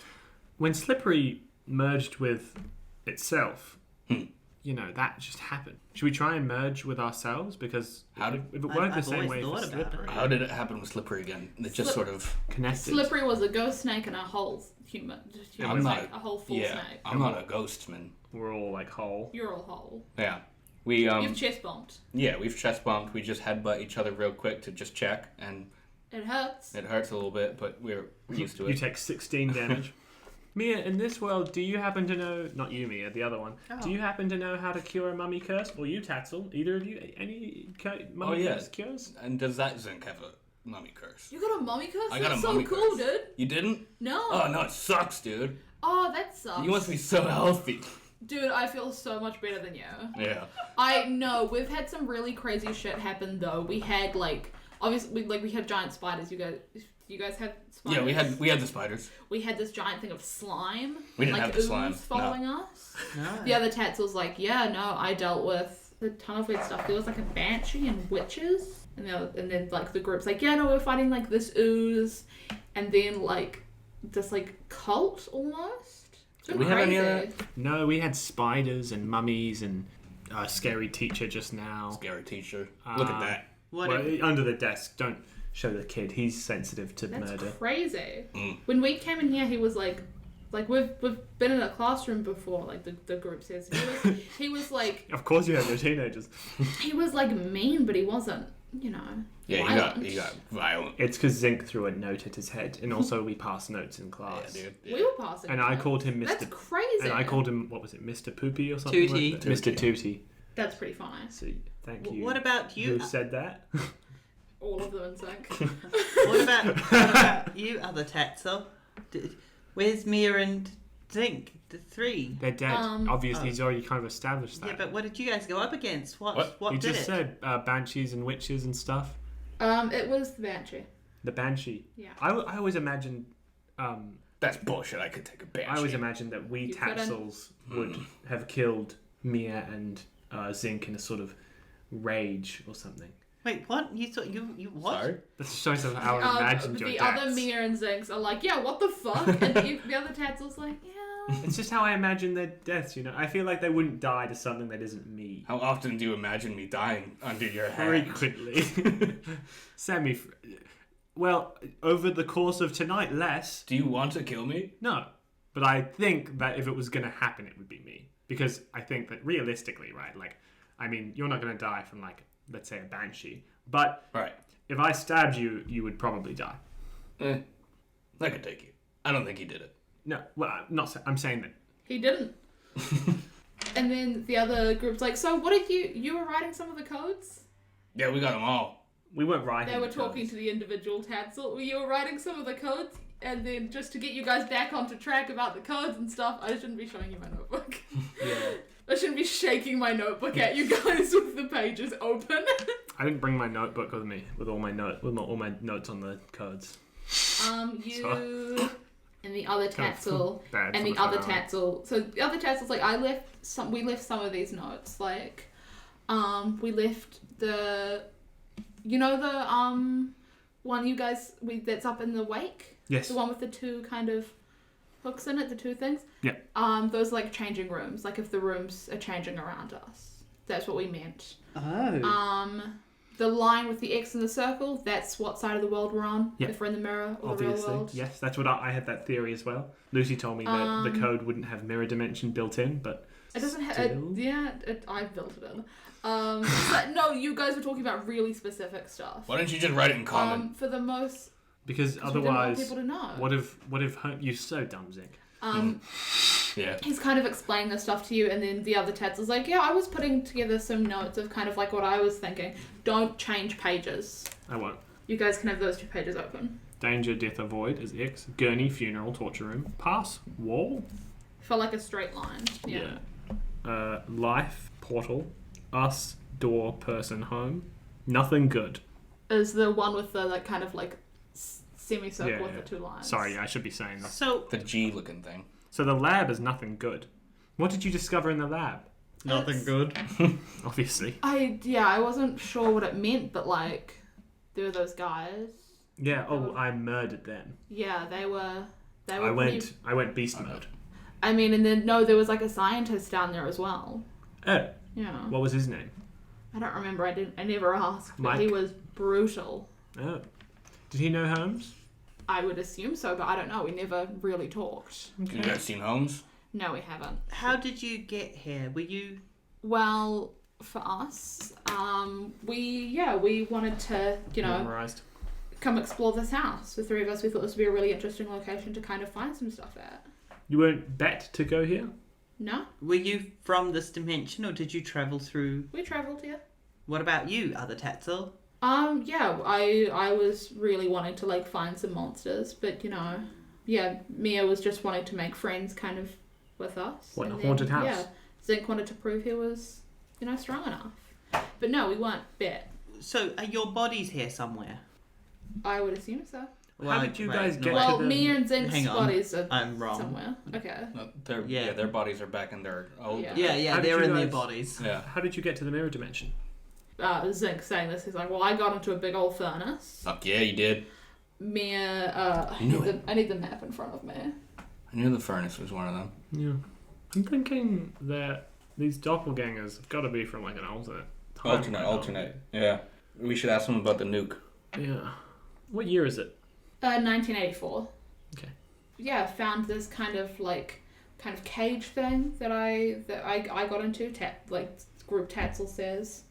When Slippery merged with itself, you know, that just happened. Should we try and merge with ourselves? Because if it worked the I've same way always for thought about Slippery, How did it happen with Slippery again? It just sort of... connected. Slippery was a ghost snake and a whole human. I'm not- snake, a whole full Yeah, snake. I'm not a ghostman. We're all like whole. You're all whole. Yeah. We, You've chest bumped. yeah, we've chest bumped. We just headbutt each other real quick to just check, and It hurts. it hurts a little bit, but we're used to You it. take 16 damage. Mia, in this world, do you happen to know... Not you, Mia, the other one. Do you happen to know how to cure a mummy curse? Or you, Tatsel? Either of you? Any mummy curse cures? And does that Zinc have a mummy curse? You got a mummy curse? I got That's a mummy so cool, curse. dude. You didn't? No. Oh, no, it sucks, dude. Oh, that sucks. You must be so healthy. Dude, I feel so much better than you. Yeah. I know, we've had some really crazy shit happen though. We had like, obviously, we had giant spiders. You guys had spiders? Yeah, we had the spiders. We had this giant thing of slime. We didn't like have the ooze slime, following us. No. The other Tatsel's like, yeah, no, I dealt with the ton of weird stuff. There was like a banshee and witches, and then like the group's like, yeah, no, we're fighting like this ooze, and then like this like cult almost. Did we have any of that? No, we had spiders and mummies and a scary teacher just now. Scary teacher. Look at that. Under the desk. Don't show the kid. He's sensitive to That's murder. crazy. When we came in here, he was like we've been in a classroom before. Like the group says, he was like. Of course, you have your teenagers. He was like mean, but he wasn't. Yeah, violent. he got violent. It's because Zinc threw a note at his head, and also we passed notes in class. Yeah, dude. Yeah. We were passing. And I called him Mr. That's crazy. And I called him, what was it, Mr. Poopy or something? Tootie. Like that? Mr. Tootie. That's pretty funny. So, thank you. What about you? Who said that? All of them in sync. What about you, other Tatsel? Where's Mia and Zinc? The three. They're dead. Obviously, he's already kind of established that. Yeah, but what did you guys go up against? What He did just it? said banshees and witches and stuff. It was the banshee. The banshee. Yeah. I always imagined. That's bullshit. I could take a banshee. I always imagined that we You couldn't? Tatsels would have killed Mia and Zinc in a sort of rage or something. Wait, what? You thought you what? Sorry? That shows us how I imagined your The dads. other Mia and Zinks are like, yeah, what the fuck? And the other Tatsel's like, yeah. It's just how I imagine their deaths, I feel like they wouldn't die to something that isn't me. How often do you imagine me dying under your hand? Frequently. Well, over the course of tonight, less. Do you want to kill me? No. But I think that if it was going to happen, it would be me. Because I think that realistically, right, you're not going to die from, let's say a banshee. But Right. if I stabbed you, you would probably die. I could take you. I don't think he did it. No, well, I'm saying that. He didn't. And then the other group's like, so what did you were writing some of the codes? Yeah, we got them all. We weren't writing. They were talking to the individual Tatsel. You were writing some of the codes, and then just to get you guys back onto track about the codes and stuff, I shouldn't be showing you my notebook. Yeah. I shouldn't be shaking my notebook at you guys with the pages open. I didn't bring my notebook with me with all my notes on the codes. You and the other Tatsel Bad and for the other photo. Tatsel. So the other Tatsel's like, we left some of these notes. Like, we left the one you guys that's up in the wake. Yes. The one with the two kind of hooks in it, the two things. Yeah. Those like changing rooms. Like if the rooms are changing around us, that's what we meant. Oh. The line with the X in the circle, that's what side of the world we're on. Yeah. If we're in the mirror or Obviously, the real world. yes, that's what I had that theory as well. Lucy told me that the code wouldn't have mirror dimension built in, but It doesn't have. still. I built it in. But no, you guys were talking about really specific stuff. Why don't you just write it in common? For the most. Because We didn't want otherwise, people to know. what if home? You're so dumb, Zinc. Yeah. He's kind of explaining this stuff to you, and then the other Tats is like, yeah, I was putting together some notes of kind of like what I was thinking. Don't change pages. I won't. You guys can have those two pages open. Danger, death, avoid is X. Gurney, funeral, torture room. Pass, wall. For like a straight line. Yeah. Life, portal. Us, door, person, home. Nothing good. Is the one with the like kind of like semicircle Yeah, with yeah. the two lines. Sorry, I should be saying that. So The G-looking thing. So the lab is nothing good. What did you discover in the lab? nothing good. Obviously. I wasn't sure what it meant, but like there were those guys. Yeah. Oh, I murdered them. Yeah, they were. I went beast mode. I mean, and then no, there was like a scientist down there as well. Oh, Yeah. what was his name? I don't remember. I never asked, but Mike? he was brutal. Oh, did he know Holmes? I would assume so, but I don't know. We never really talked. You guys seen Holmes? No, we haven't. How did you get here? Were you? Well, for us, we wanted to, Memorized. come explore this house. The three of us, we thought this would be a really interesting location to kind of find some stuff at. You weren't bet to go here? No, Were you from this dimension, or did you travel through? we travelled here. What about you, other Tatsel? Yeah, I was really wanting to like find some monsters, but Mia was just wanting to make friends kind of with us. What, And a haunted house? Yeah, Zinc wanted to prove he was, strong enough. But no, we weren't bet. So are your bodies here somewhere? I would assume so. How did you guys get Well, to the... me and Zinc's Hang on. bodies are I'm wrong. somewhere. Okay. No, Yeah. their bodies are back in their old. Yeah. Yeah, How did they're you in their guys- bodies. Yeah. How did you get to the mirror dimension? Zinc saying this, he's like, well, I got into a big old furnace. Fuck yeah, you did. I need the map in front of me. I knew the furnace was one of them. Yeah. I'm thinking that these doppelgangers have got to be from like an alternate time. Alternate. Yeah. We should ask them about the nuke. Yeah. What year is it? 1984. Okay. Yeah, found this kind of cage thing that I got into. Group Tatsel says.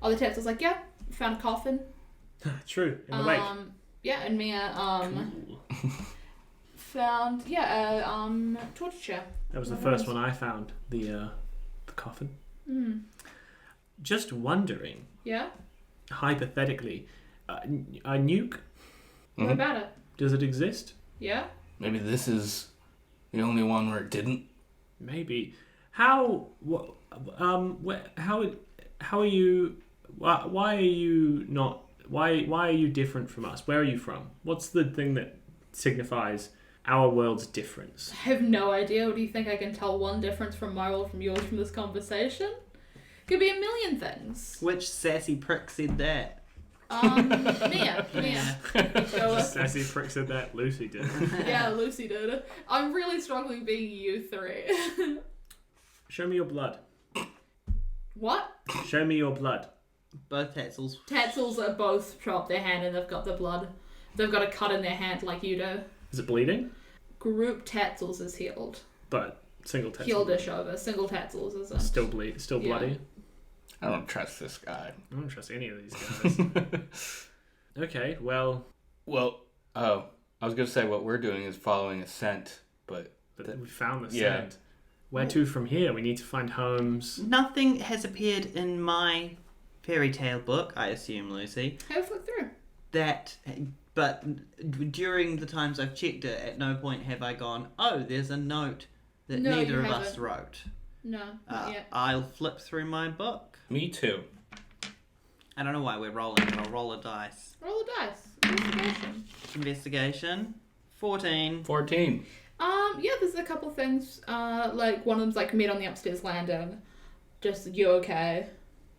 Other Tatsel's like, yeah, found a coffin. True, in the lake. Yeah, and Mia Cool. found a torture chair. That was the first one I found, the coffin. Just wondering, Yeah. hypothetically, a nuke, What about it? does it exist? Yeah. Maybe this is the only one where it didn't. Maybe. How are you? Why are you not? Why are you different from us? Where are you from? What's the thing that signifies our world's difference? I have no idea. What do you think? I can tell one difference from my world from yours from this conversation? Could be a million things. Which sassy prick said that? Mia. So, Sassy prick said that. Lucy did. yeah, Lucy did. I'm really struggling being you three. Show me your blood. What? Show me your blood. Both Tatsels. Tatsels are both chopped their hand and they've got the blood. They've got a cut in their hand like you do. Is it bleeding? Group Tatsels is healed. But single Tatsel. Healed-ish over. Single Tatsels isn't. Still Yeah. bloody. I don't trust this guy. I don't trust any of these guys. Okay, well, I was gonna say what we're doing is following a scent, but we found the Yeah. scent. Where to from here? We need to find homes. Nothing has appeared in my fairy tale book, I assume, Lucy. Have a flick through. But during the times I've checked it, at no point have I gone, oh, there's a note that No, neither you of us haven't. wrote. No, not yet. I'll flip through my book. me too. I don't know why we're rolling, but I'll roll a dice. Roll a dice. Investigation. Investigation. 14. 14. Yeah, there's a couple things. Like one of them's like meet on the upstairs landing. Just you okay?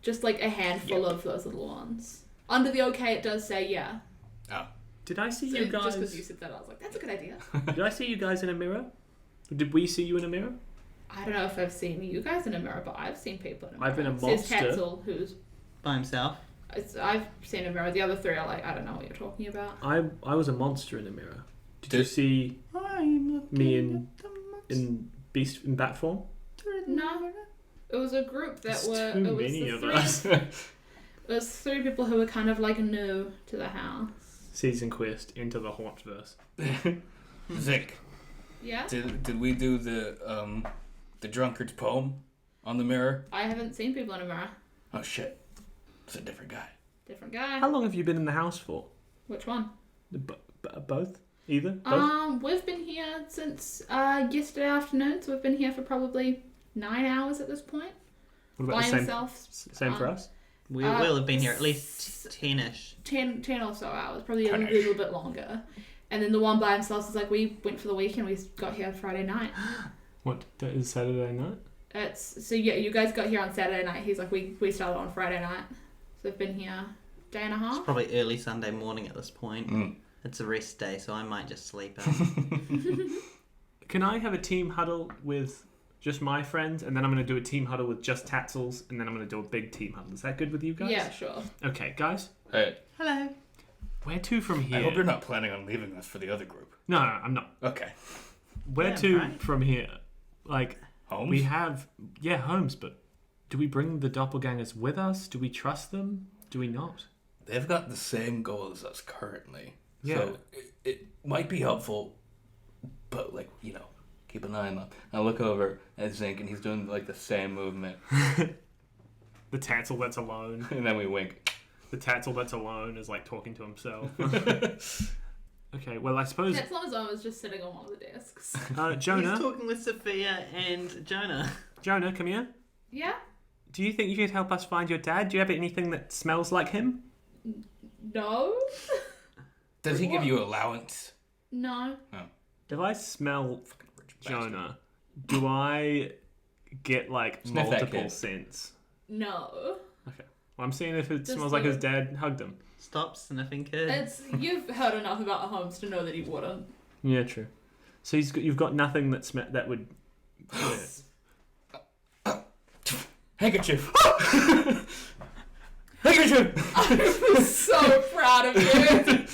Just like a handful of those little ones. Under the okay, it does say yeah. Oh. Did I see So you guys? just because you said that, I was like, that's a good idea. Did I see you guys in a mirror? Did we see you in a mirror? I don't know if I've seen you guys in a mirror, but I've seen people in a mirror. I've been a Says monster. Tatsel, who's By himself. I've seen a mirror. The other three are like, I don't know what you're talking about. I was a monster in a mirror. Did you Did- see I'm looking Me in- at the monster in bat form? No. It was a group that There's were. too It was many the of three. us. It was three people who were kind of like new to the house. Season quest into the Hauntverse. Zinc, Yeah. did we do the drunkard's poem on the mirror? I haven't seen people in a mirror. Oh shit, it's a different guy. Different guy. How long have you been in the house for? Which one? Both? Either? Both? We've been here since yesterday afternoon, so we've been here for probably 9 hours at this point. What about By the same? himself. Same for us? We will have been here at least 10-ish. 10 or so hours, probably a 10-ish. little bit longer. And then the one by himself is like, we went for the weekend, we got here Friday night. What is Saturday night? So yeah, you guys got here on Saturday night. He's like, we started on Friday night. So we've been here a day and a half. Probably early Sunday morning at this point. Mm. It's a rest day, so I might just sleep in. Can I have a team huddle with just my friends, and then I'm going to do a team huddle with just Tatsels, and then I'm going to do a big team huddle. Is that good with you guys? Yeah, sure. Okay, guys. Hey, Hello. Where to from here? I hope you're not planning on leaving us for the other group. No, I'm not. Okay. Where Yeah, to right. from here? Like, Homes? we have, homes, but do we bring the doppelgangers with us? Do we trust them? Do we not? They've got the same goal as us currently. Yeah. So it might be helpful, but like, keep an eye on them. I look over at Zinc and he's doing like the same movement. The Tatsel that's alone. And then we wink. The Tatsel that's alone is like talking to himself. Okay, well, I suppose... Tatsel on his own was just sitting on one of the desks. Jonah, He's talking with Sophia and Jonah. Jonah, come here. Yeah? Do you think you could help us find your dad? Do you have anything that smells like him? No? Does he give you allowance? No. If I smell Fucking rich bastard. Jonah, do I get like Sniff that multiple kid. scents? No. Okay. Well, I'm seeing if it Just smells like the- his dad hugged him. Stop sniffing, kids. You've heard enough about Holmes to know that he wouldn't. Yeah, true. So you've got nothing that would. Handkerchief. Handkerchief. I'm so proud of you.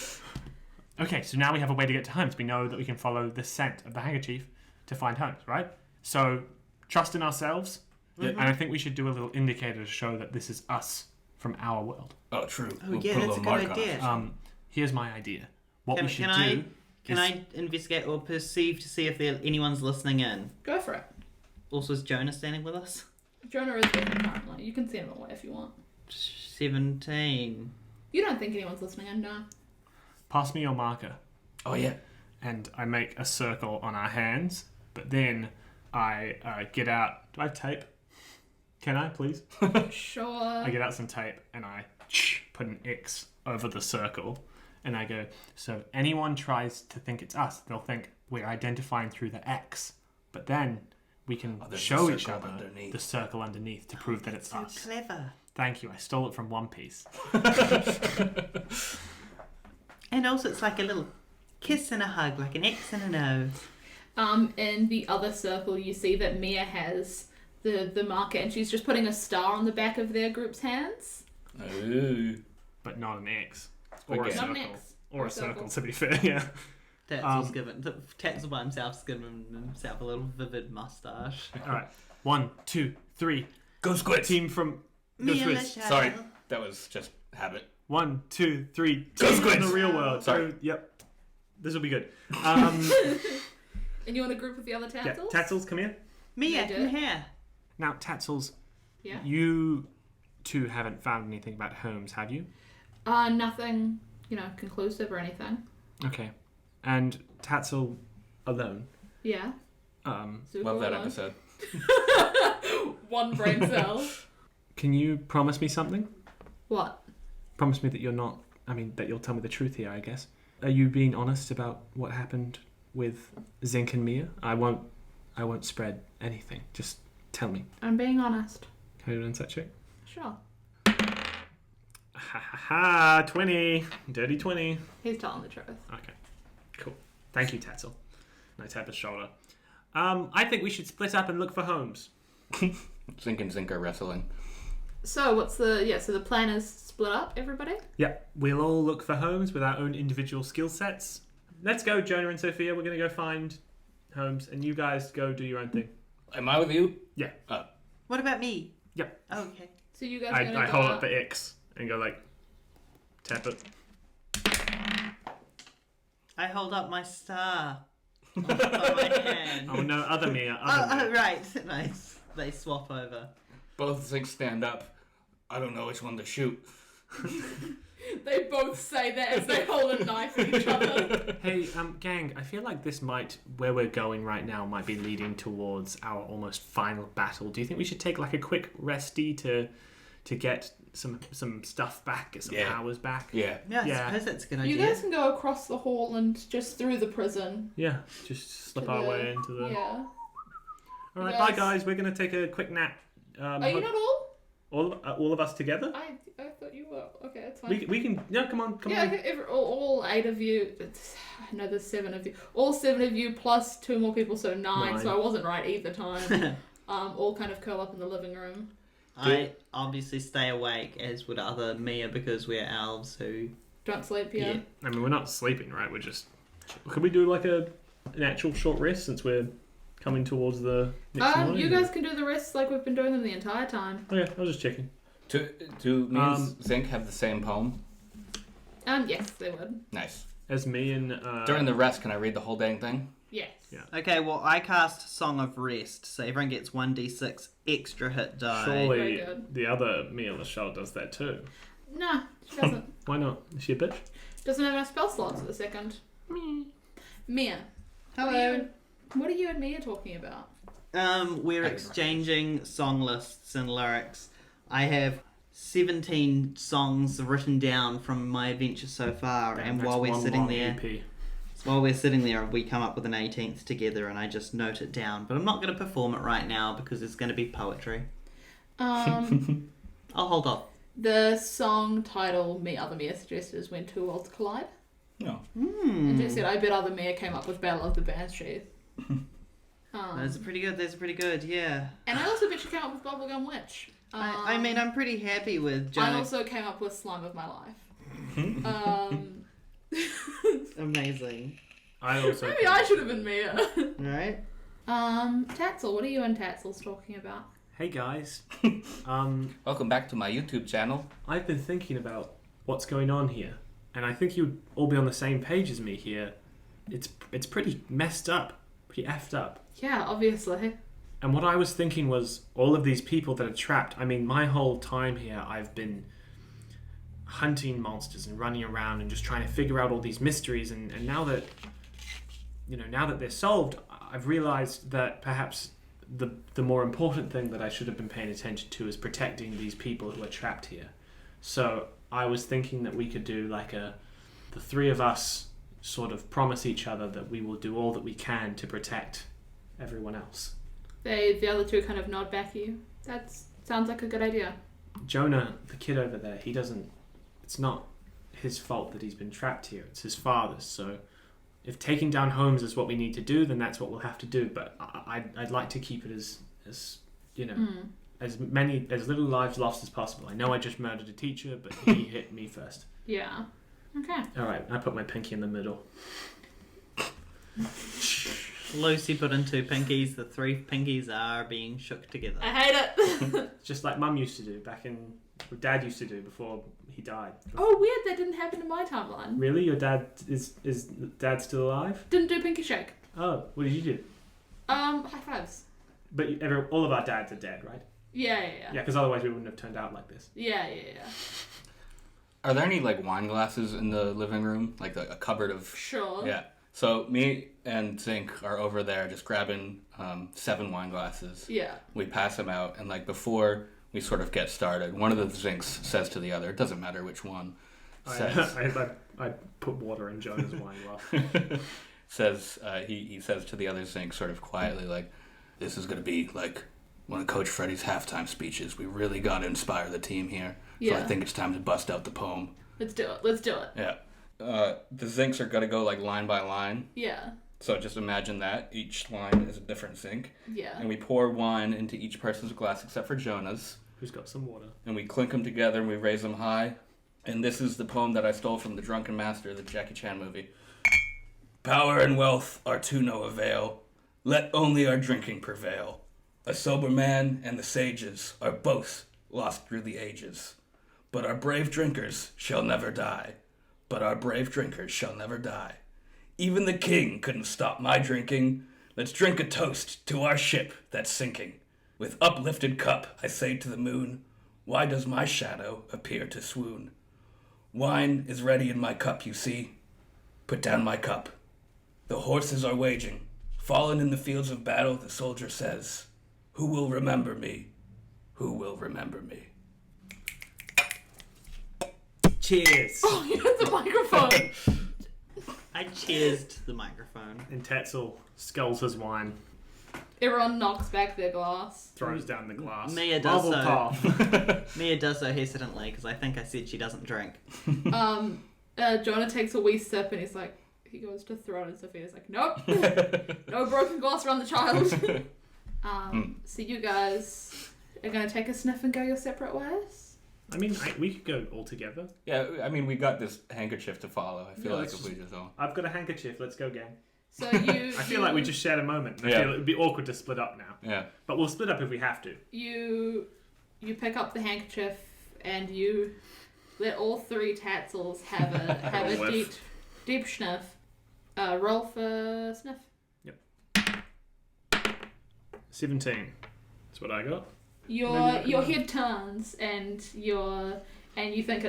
Okay, so now we have a way to get to Holmes. We know that we can follow the scent of the handkerchief to find Holmes, right? So trust in ourselves, and I think we should do a little indicator to show that this is us from our world. Oh, true. Oh, We'll yeah, put that's a little good mark on idea. it. Here's my idea. What Can- we should can do. Can I investigate or perceive to see if anyone's listening in? Go for it. Also, is Jonah standing with us? Jonah is with him currently. You can send him away if you want. 17. You don't think anyone's listening in, no? Pass me your marker. Oh, yeah. And I make a circle on our hands, but then I get out. Do I have tape? Can I, please? Sure. I get out some tape and I put an X over the circle, and I go, so if anyone tries to think it's us, they'll think we're identifying through the X, but then we can there's show the each circle other underneath. the circle underneath to prove that it's So us. clever. Thank you, I stole it from One Piece. And also, it's like a little kiss and a hug, like an X and a O. In the other circle, you see that Mia has the marker, and she's just putting a star on the back of their group's hands. Ooh. But not an X. Or a Okay. Not circle. an X. Or a circle. circle, to be fair, yeah. Tatsel's Tatsel by himself's given himself a little vivid mustache. Alright, 1, 2, 3. Go Squids. Team from... Go Mia Squids. Lichele. Sorry. That was just habit. 1, 2, 3. Go Team Squids. in the real world. Sorry. So, yep. This will be good. And you want to group with the other Yeah, Tatsels? Tatsels, come here. Mia, Yeah, do come it. here. Now, Tatsels, Yeah. you two haven't found anything about Holmes, have you? Nothing, conclusive or anything. Okay. And Tatsel alone. Yeah. Super Love that alone. episode. One brain cell. Can you promise me something? What? Promise me that that you'll tell me the truth here, I guess. Are you being honest about what happened with Zinc and Mia? I won't spread anything. Just tell me. I'm being honest. Can I do an insight check? Sure. Ha ha ha! 20! Dirty 20. He's telling the truth. Okay. Cool. Thank you, Tatsel. And I tap his shoulder. I think we should split up and look for Holmes. Zinc and Zinc are wrestling. So so the plan is split up, everybody? Yeah, we'll all look for Holmes with our own individual skill sets. Let's go, Jonah and Sophia. We're going to go find Holmes, and you guys go do your own thing. Am I with you? Yeah. What about me? Yep. Oh, okay. So you guys are going to I go hold out. up the X and go like, tap it. I hold up my star on the top of my hand. Oh no, other Mia. Oh, Other Mia. right. Nice. They swap over. Both Zinc stand up. I don't know which one to shoot. They both say that as they hold a knife at each other. Hey, gang, I feel like where we're going right now might be leading towards our almost final battle. Do you think we should take like a quick resty to get some stuff back, get some powers back? Yeah. Yeah, Yeah. I suppose that's a good You idea. guys can go across the hall and just through the prison. Yeah, just slip To our the- way into the... Yeah. All right, You bye guys- guys, we're going to take a quick nap. Are you not all? All of us together? I thought you were. Okay, that's fine. We can... No, come on. Yeah, okay, all 8 of you. No, there's 7 of you. All 7 of you plus 2 more people, so 9. So I wasn't right either time. All kind of curl up in the living room. I obviously stay awake, as would other Mia, because we're elves who... Don't sleep, yeah. Yeah. I mean, we're not sleeping, right? We're just... Could we do like an actual short rest since we're coming towards the next morning? You guys can do the rest like we've been doing them the entire time. Okay, I was just checking. Do me and Zinc have the same poem? Yes, they would. Nice. As me and... During the rest, can I read the whole dang thing? Yes. Yeah. Okay, well, I cast Song of Rest, so everyone gets 1d6 extra hit die. Very Surely good. the other Mia Lichele does that too. No, she doesn't. Why not? Is she a bitch? Doesn't have enough spell slots at the second. Mia. Hello. What are you and Mia talking about? We're exchanging song lists and lyrics. I have 17 songs written down from my adventure so far, Damn, and that's while we're one sitting long there, EP. we come up with an 18th together, and I just note it down. But I'm not going to perform it right now because it's going to be poetry. I'll hold off. The song title Other Mia suggested is When Two Worlds Collide. No. And Jess said, I bet Other Mia came up with Battle of the Banshees. Those are pretty good, yeah. And I also bet you came up with Bubblegum Witch. I mean, I'm pretty happy with Jonah. I also came up with Slime of My Life. Amazing. I also Maybe I should have been Mia. Right? Tatsel, what are you and Tatsel's talking about? Hey guys, Welcome back to my YouTube channel. I've been thinking about what's going on here, and I think you'd all be on the same page as me here. It's pretty messed up, pretty effed up. Yeah, obviously. And what I was thinking was all of these people that are trapped. I mean, my whole time here, I've been hunting monsters and running around and just trying to figure out all these mysteries. And now that they're solved, I've realized that perhaps the more important thing that I should have been paying attention to is protecting these people who are trapped here. So I was thinking that we could do like the three of us sort of promise each other that we will do all that we can to protect everyone else. The other two kind of nod back at you. That sounds like a good idea. Jonah, the kid over there, it's not his fault that he's been trapped here. It's his father's. So if taking down homes is what we need to do, then that's what we'll have to do. But I'd like to keep it as as little lives lost as possible. I know I just murdered a teacher, but he hit me first. Yeah. Okay. All right, I put my pinky in the middle. Lucy put in 2 pinkies. The 3 pinkies are being shook together. I hate it. Just like Mum used to do what Dad used to do before he died. Oh, weird. That didn't happen in my timeline. Really? Your dad is Dad still alive? Didn't do pinky shake. Oh, what did you do? High fives. But all of our dads are dead, right? Yeah. Yeah, because otherwise we wouldn't have turned out like this. Yeah. Are there any like wine glasses in the living room? Like a cupboard of... Sure. Yeah. So me and Zinc are over there just grabbing 7 wine glasses. Yeah. We pass them out, and like before we sort of get started, one of the Zincs says to the other, it doesn't matter which one, says... I put water in Jonah's wine glass. He says to the other Zinc sort of quietly, like, this is going to be like one of Coach Freddie's halftime speeches. We really got to inspire the team here. So I think it's time to bust out the poem. Let's do it. Yeah. The Zincs are going to go like line by line. Yeah. So just imagine that. Each line is a different Zinc. Yeah. And we pour wine into each person's glass except for Jonah's. Who's got some water. And we clink them together and we raise them high. And this is the poem that I stole from The Drunken Master, the Jackie Chan movie. Power and wealth are to no avail. Let only our drinking prevail. A sober man and the sages are both lost through the ages. But our brave drinkers shall never die. But our brave drinkers shall never die. Even the king couldn't stop my drinking. Let's drink a toast to our ship that's sinking. With uplifted cup, I say to the moon, why does my shadow appear to swoon? Wine is ready in my cup, you see. Put down my cup. The horses are waging. Fallen in the fields of battle, the soldier says, who will remember me? Who will remember me? Cheers! Oh, you hit the microphone. I cheersed the microphone. And Tatsel sculls his wine, Everyone knocks back their glass. throws down the glass. Mia does Bubble so. pop. Mia does so hesitantly because I think I said she doesn't drink. Jonah takes a wee sip and he goes to throw it at Sophia. He's like, nope. No broken glass around the child. So you guys are going to take a sniff and go your separate ways? I mean, we could go all together. Yeah, I mean, we got this handkerchief to follow. I feel like if we just all... I've got a handkerchief. Let's go, gang. So you... I feel like we just shared a moment. I feel it would be awkward to split up now. Yeah. But we'll split up if we have to. You pick up the handkerchief and you let all 3 Tatsels have a deep sniff. Roll for sniff. Yep. 17. That's what I got. Your head turns and you think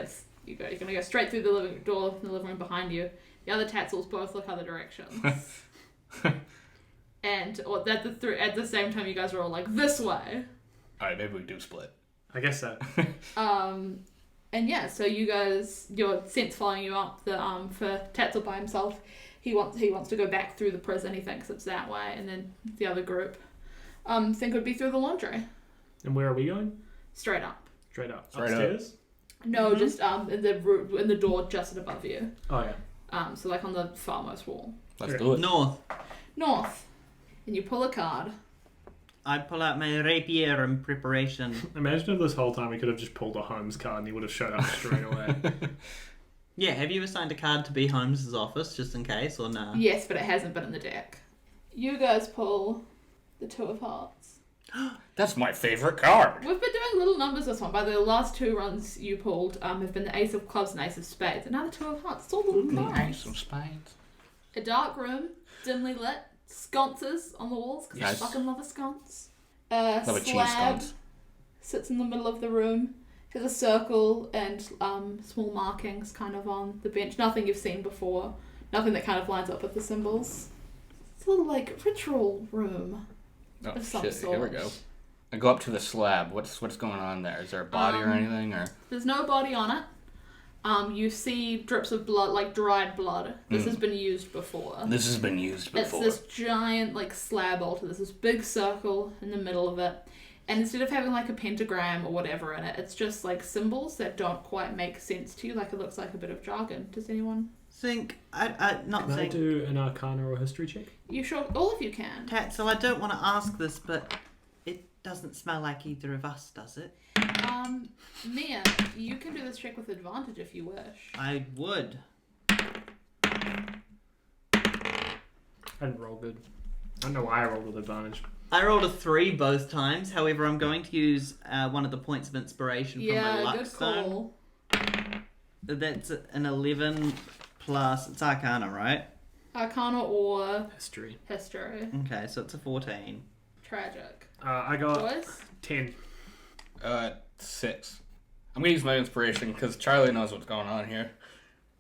you're gonna go straight through the living room behind you. The other Tatsels both look other directions. At the same time you guys are all like this way. Alright, maybe we do split. I guess so. And yeah, so you guys, your sense following you up. For Tatsel by himself, he wants to go back through the prison. He thinks it's that way, and then the other group, think it would be through the laundry. And where are we going? Straight up. Straight up. Straight Upstairs? No, just in the door just above you. Oh yeah. So like on the farmost wall. Let's do it. North. And you pull a card. I pull out my rapier in preparation. Imagine if this whole time we could have just pulled a Holmes card and he would have showed up straight away. Yeah, have you assigned a card to be Holmes's office just in case, or nah? Yes, but it hasn't been in the deck. You guys pull the Two of Hearts. That's my favorite card. We've been doing little numbers this one. By the last 2 runs you pulled have been the Ace of Clubs and Ace of Spades. And now the Two of Hearts. It's all little cards. Some spades. A dark room, dimly lit, sconces on the walls, because Nice. I fucking love a sconce. Love a cheese Slab scones. sits in the middle of the room. There's a circle and small markings kind of on the bench. Nothing you've seen before. Nothing that kind of lines up with the symbols. It's a little like ritual room Oh of some shit! sort. Here we go. I go up to the slab. What's going on there? Is there a body or anything? Or There's no body on it. You see drips of blood, like dried blood. This has been used before. this has been used before. It's this giant like slab altar. There's this big circle in the middle of it. And instead of having like a pentagram or whatever in it, it's just like symbols that don't quite make sense to you. Like it looks like a bit of jargon. Does anyone? Zinc, not Can I Zinc. do an Arcana or a History check? You sure? All of you can. Tatsel, I don't want to ask this, but it doesn't smell like either of us, does it? Mia, you can do this check with advantage if you wish. I would. I didn't roll good. I don't know why I rolled with advantage. I rolled a 3 both times. However, I'm going to use one of the points of inspiration from my luck good stone. call. That's an 11 plus. It's Arcana, right? Arcana or History. history. Okay, so it's a 14. Tragic. I got Boys? 10. 6. I'm gonna use my inspiration because Charlie knows what's going on here.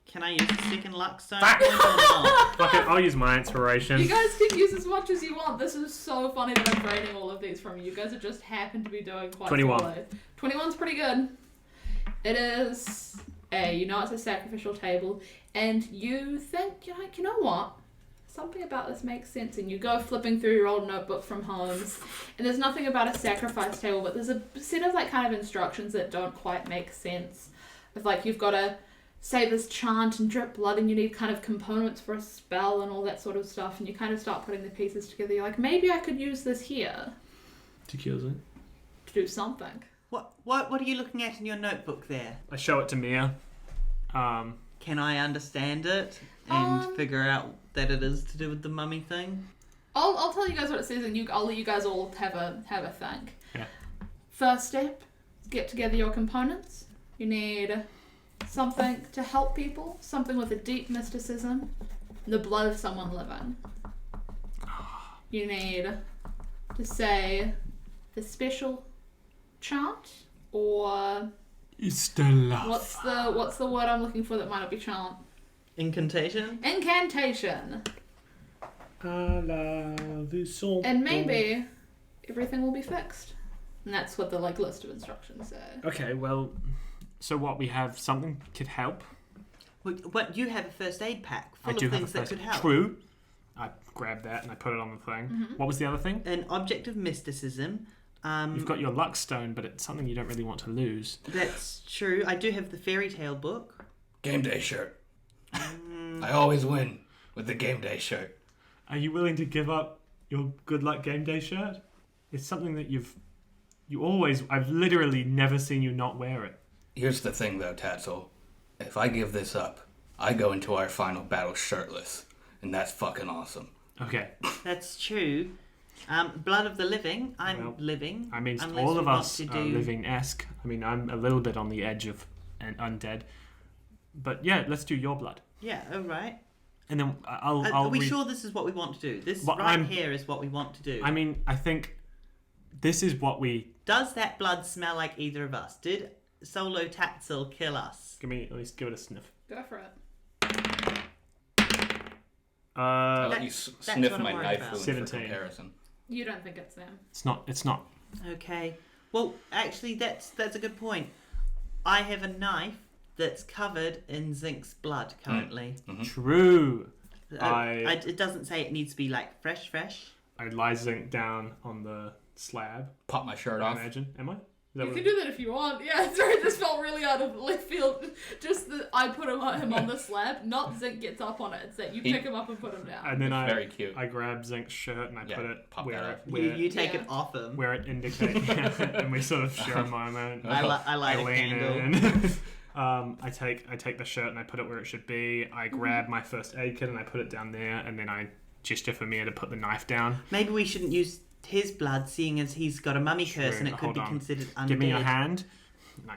Can I use the second luck stone point or not? Fuck it, I'll use my inspiration. You guys can use as much as you want. This is so funny that I'm draining all of these from you. You guys have just happened to be doing quite 21. poorly. 21's pretty good. It is it's a sacrificial table, and you think, you know what? Something about this makes sense, and you go flipping through your old notebook from Holmes, and there's nothing about a sacrifice table, but there's a set of like kind of instructions that don't quite make sense. Of like you've got to say this chant and drip blood, and you need kind of components for a spell and all that sort of stuff, and you kind of start putting the pieces together. You're like, maybe I could use this here To cure it. to do something. What are you looking at in your notebook there? I show it to Mia. Can I understand it and figure out that it is to do with the mummy thing? I'll tell you guys what it says, and I'll let you guys all have a think. Yeah. First step, get together your components. You need something to help people, something with a deep mysticism, the blood of someone living. You need to say the special chant, or what's the word I'm looking for that might not be chant? Incantation? Incantation. And maybe everything will be fixed. And that's what the list of instructions say. Okay, well, so what, we have something could help? What, you have a first aid pack full I do of have things a that first. could help. True. I grabbed that and I put it on the thing. Mm-hmm. What was the other thing? An object of mysticism. You've got your luck stone, but it's something you don't really want to lose. That's true. I do have the fairy tale book. Game day shirt. I always win with the game day shirt. Are you willing to give up your good luck game day shirt? It's something that I've literally never seen you not wear it. Here's the thing though, Tatsel. If I give this up, I go into our final battle shirtless. And that's fucking awesome. Okay. That's true. Blood of the living. I'm living. I mean, unless all we of want us to are do... living-esque. I mean, I'm a little bit on the edge of an undead. But yeah, let's do your blood. Yeah, all right. And then I'll Are we sure this is what we want to do? This here is what we want to do. I mean, I think this is what we... Does that blood smell like either of us? Did Solo Tatsel kill us? At least give it a sniff. Go for it. I'll let you sniff what I'm my worried knife about. wound 17. for comparison. You don't think it's them. It's not. Okay. Well, actually, that's a good point. I have a knife that's covered in Zinc's blood currently. True. It doesn't say it needs to be like fresh. I lie Zinc down on the slab. Pop my shirt I off. imagine. Am I? Is that You what can do that if you want. Yeah, sorry, it just felt really out of left field. Just that I put him on the slab, not Zinc gets up on it. It's that you pick him up and put him down. And then Very cute. I grab Zinc's shirt and I put it pop where that it You take it off him. where it indicates, and we sort of share a moment. I light a lean candle. in. I take the shirt and I put it where it should be. I grab my first aid kit and I put it down there, and then I gesture for Mia to put the knife down. Maybe we shouldn't use his blood, seeing as he's got a mummy curse and it could Hold be on. considered undead. Give me your hand. No.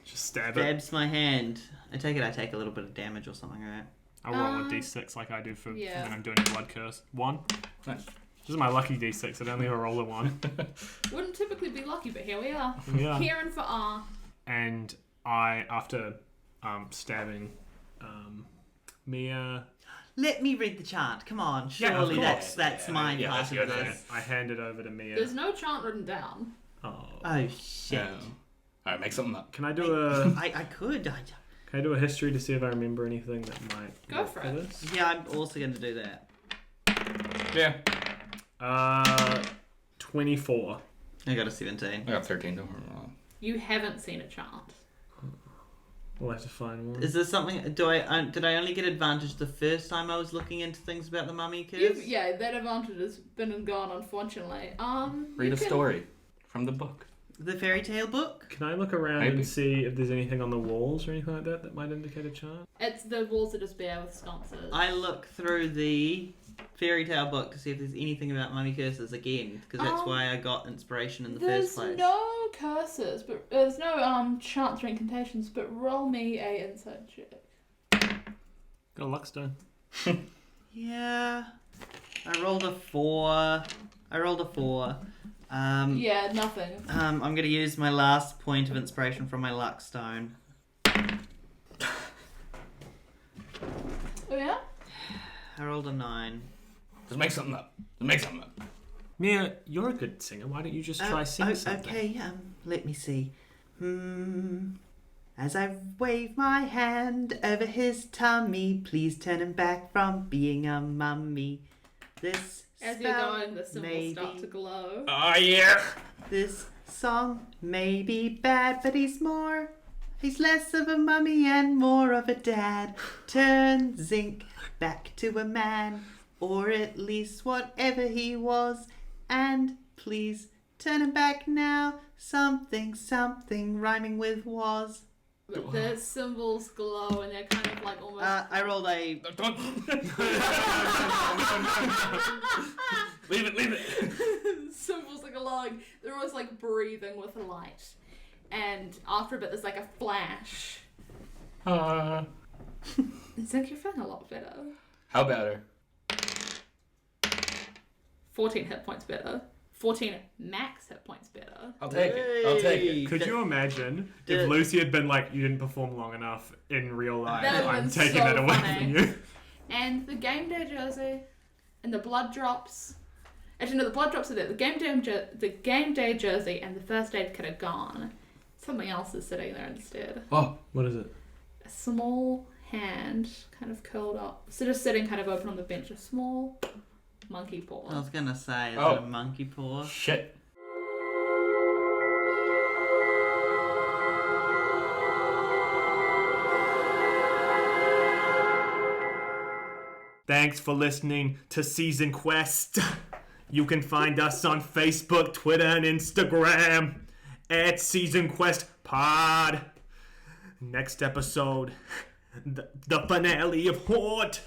Just stab it. Stabs my hand. I take a little bit of damage or something, right? I'll roll a d6 like I do for Yeah. when I'm doing a blood curse. 1. Nice. This is my lucky d6. I only ever roll a 1. Wouldn't typically be lucky, but here we are. Yeah. Kieran for R. And I, after stabbing Mia, Let me read the chant. Come on, Yeah, of surely course. that's my Yeah, part that's of good. this. I hand it over to Mia. There's no chant written down. Oh. Oh shit! Yeah. All right, make something up. Can I do a I could. Can I do a history to see if I remember anything that might Go work for it. this? Yeah, I'm also going to do that. Yeah. 24. I got a 17. I got 13. You haven't seen a chant. We'll have to find one. Is there something? Did I only get advantage the first time I was looking into things about the mummy curse? Yeah, that advantage has been and gone, unfortunately. Read a story from the book. The fairy tale book. Can I look around Maybe. and see if there's anything on the walls or anything like that that might indicate a chart? It's the walls are just bare with sconces. I look through the fairy tale book to see if there's anything about mummy curses again, because that's why I got inspiration in the first place. There's no curses, but there's no chants or incantations. But roll me a insight check. Got a luck stone. Yeah, I rolled a 4. Yeah, nothing. I'm gonna use my last point of inspiration from my luck stone. Oh yeah. I rolled a 9. Just make something up. Mia, you're a good singer. Why don't you just try singing something? Okay, let me see. As I wave my hand over his tummy, please turn him back from being a mummy. This As you're spell going, the symbols may start be- to glow. Oh, yeah. This song may be bad, but he's less of a mummy and more of a dad. Turn Zinc back to a man, or at least whatever he was, and please turn him back now. Something rhyming with was. But the symbols glow and they're kind of like almost. I rolled a. Leave it. Symbols are glowing. They're almost like breathing with light. And after a bit, there's like a flash. Zinc, you're feeling a lot better. How better? 14 hit points better. 14 max hit points better. I'll take it. Could you imagine the- if Lucy had been like, you didn't perform long enough in real life? That would've I'm been taking so that away funny. from you. And the game day jersey and the blood drops. Actually, no, the blood drops are there. The game day jersey and the first aid kit are gone. Something else is sitting there instead. Oh, What is it? A small hand, kind of curled up. So just sitting kind of open on the bench. A small monkey paw. I was gonna say, is Oh. it a monkey paw? shit. Thanks for listening to Season Quest. You can find us on Facebook, Twitter, and Instagram at Season Quest Pod. Next episode, the finale of Horde.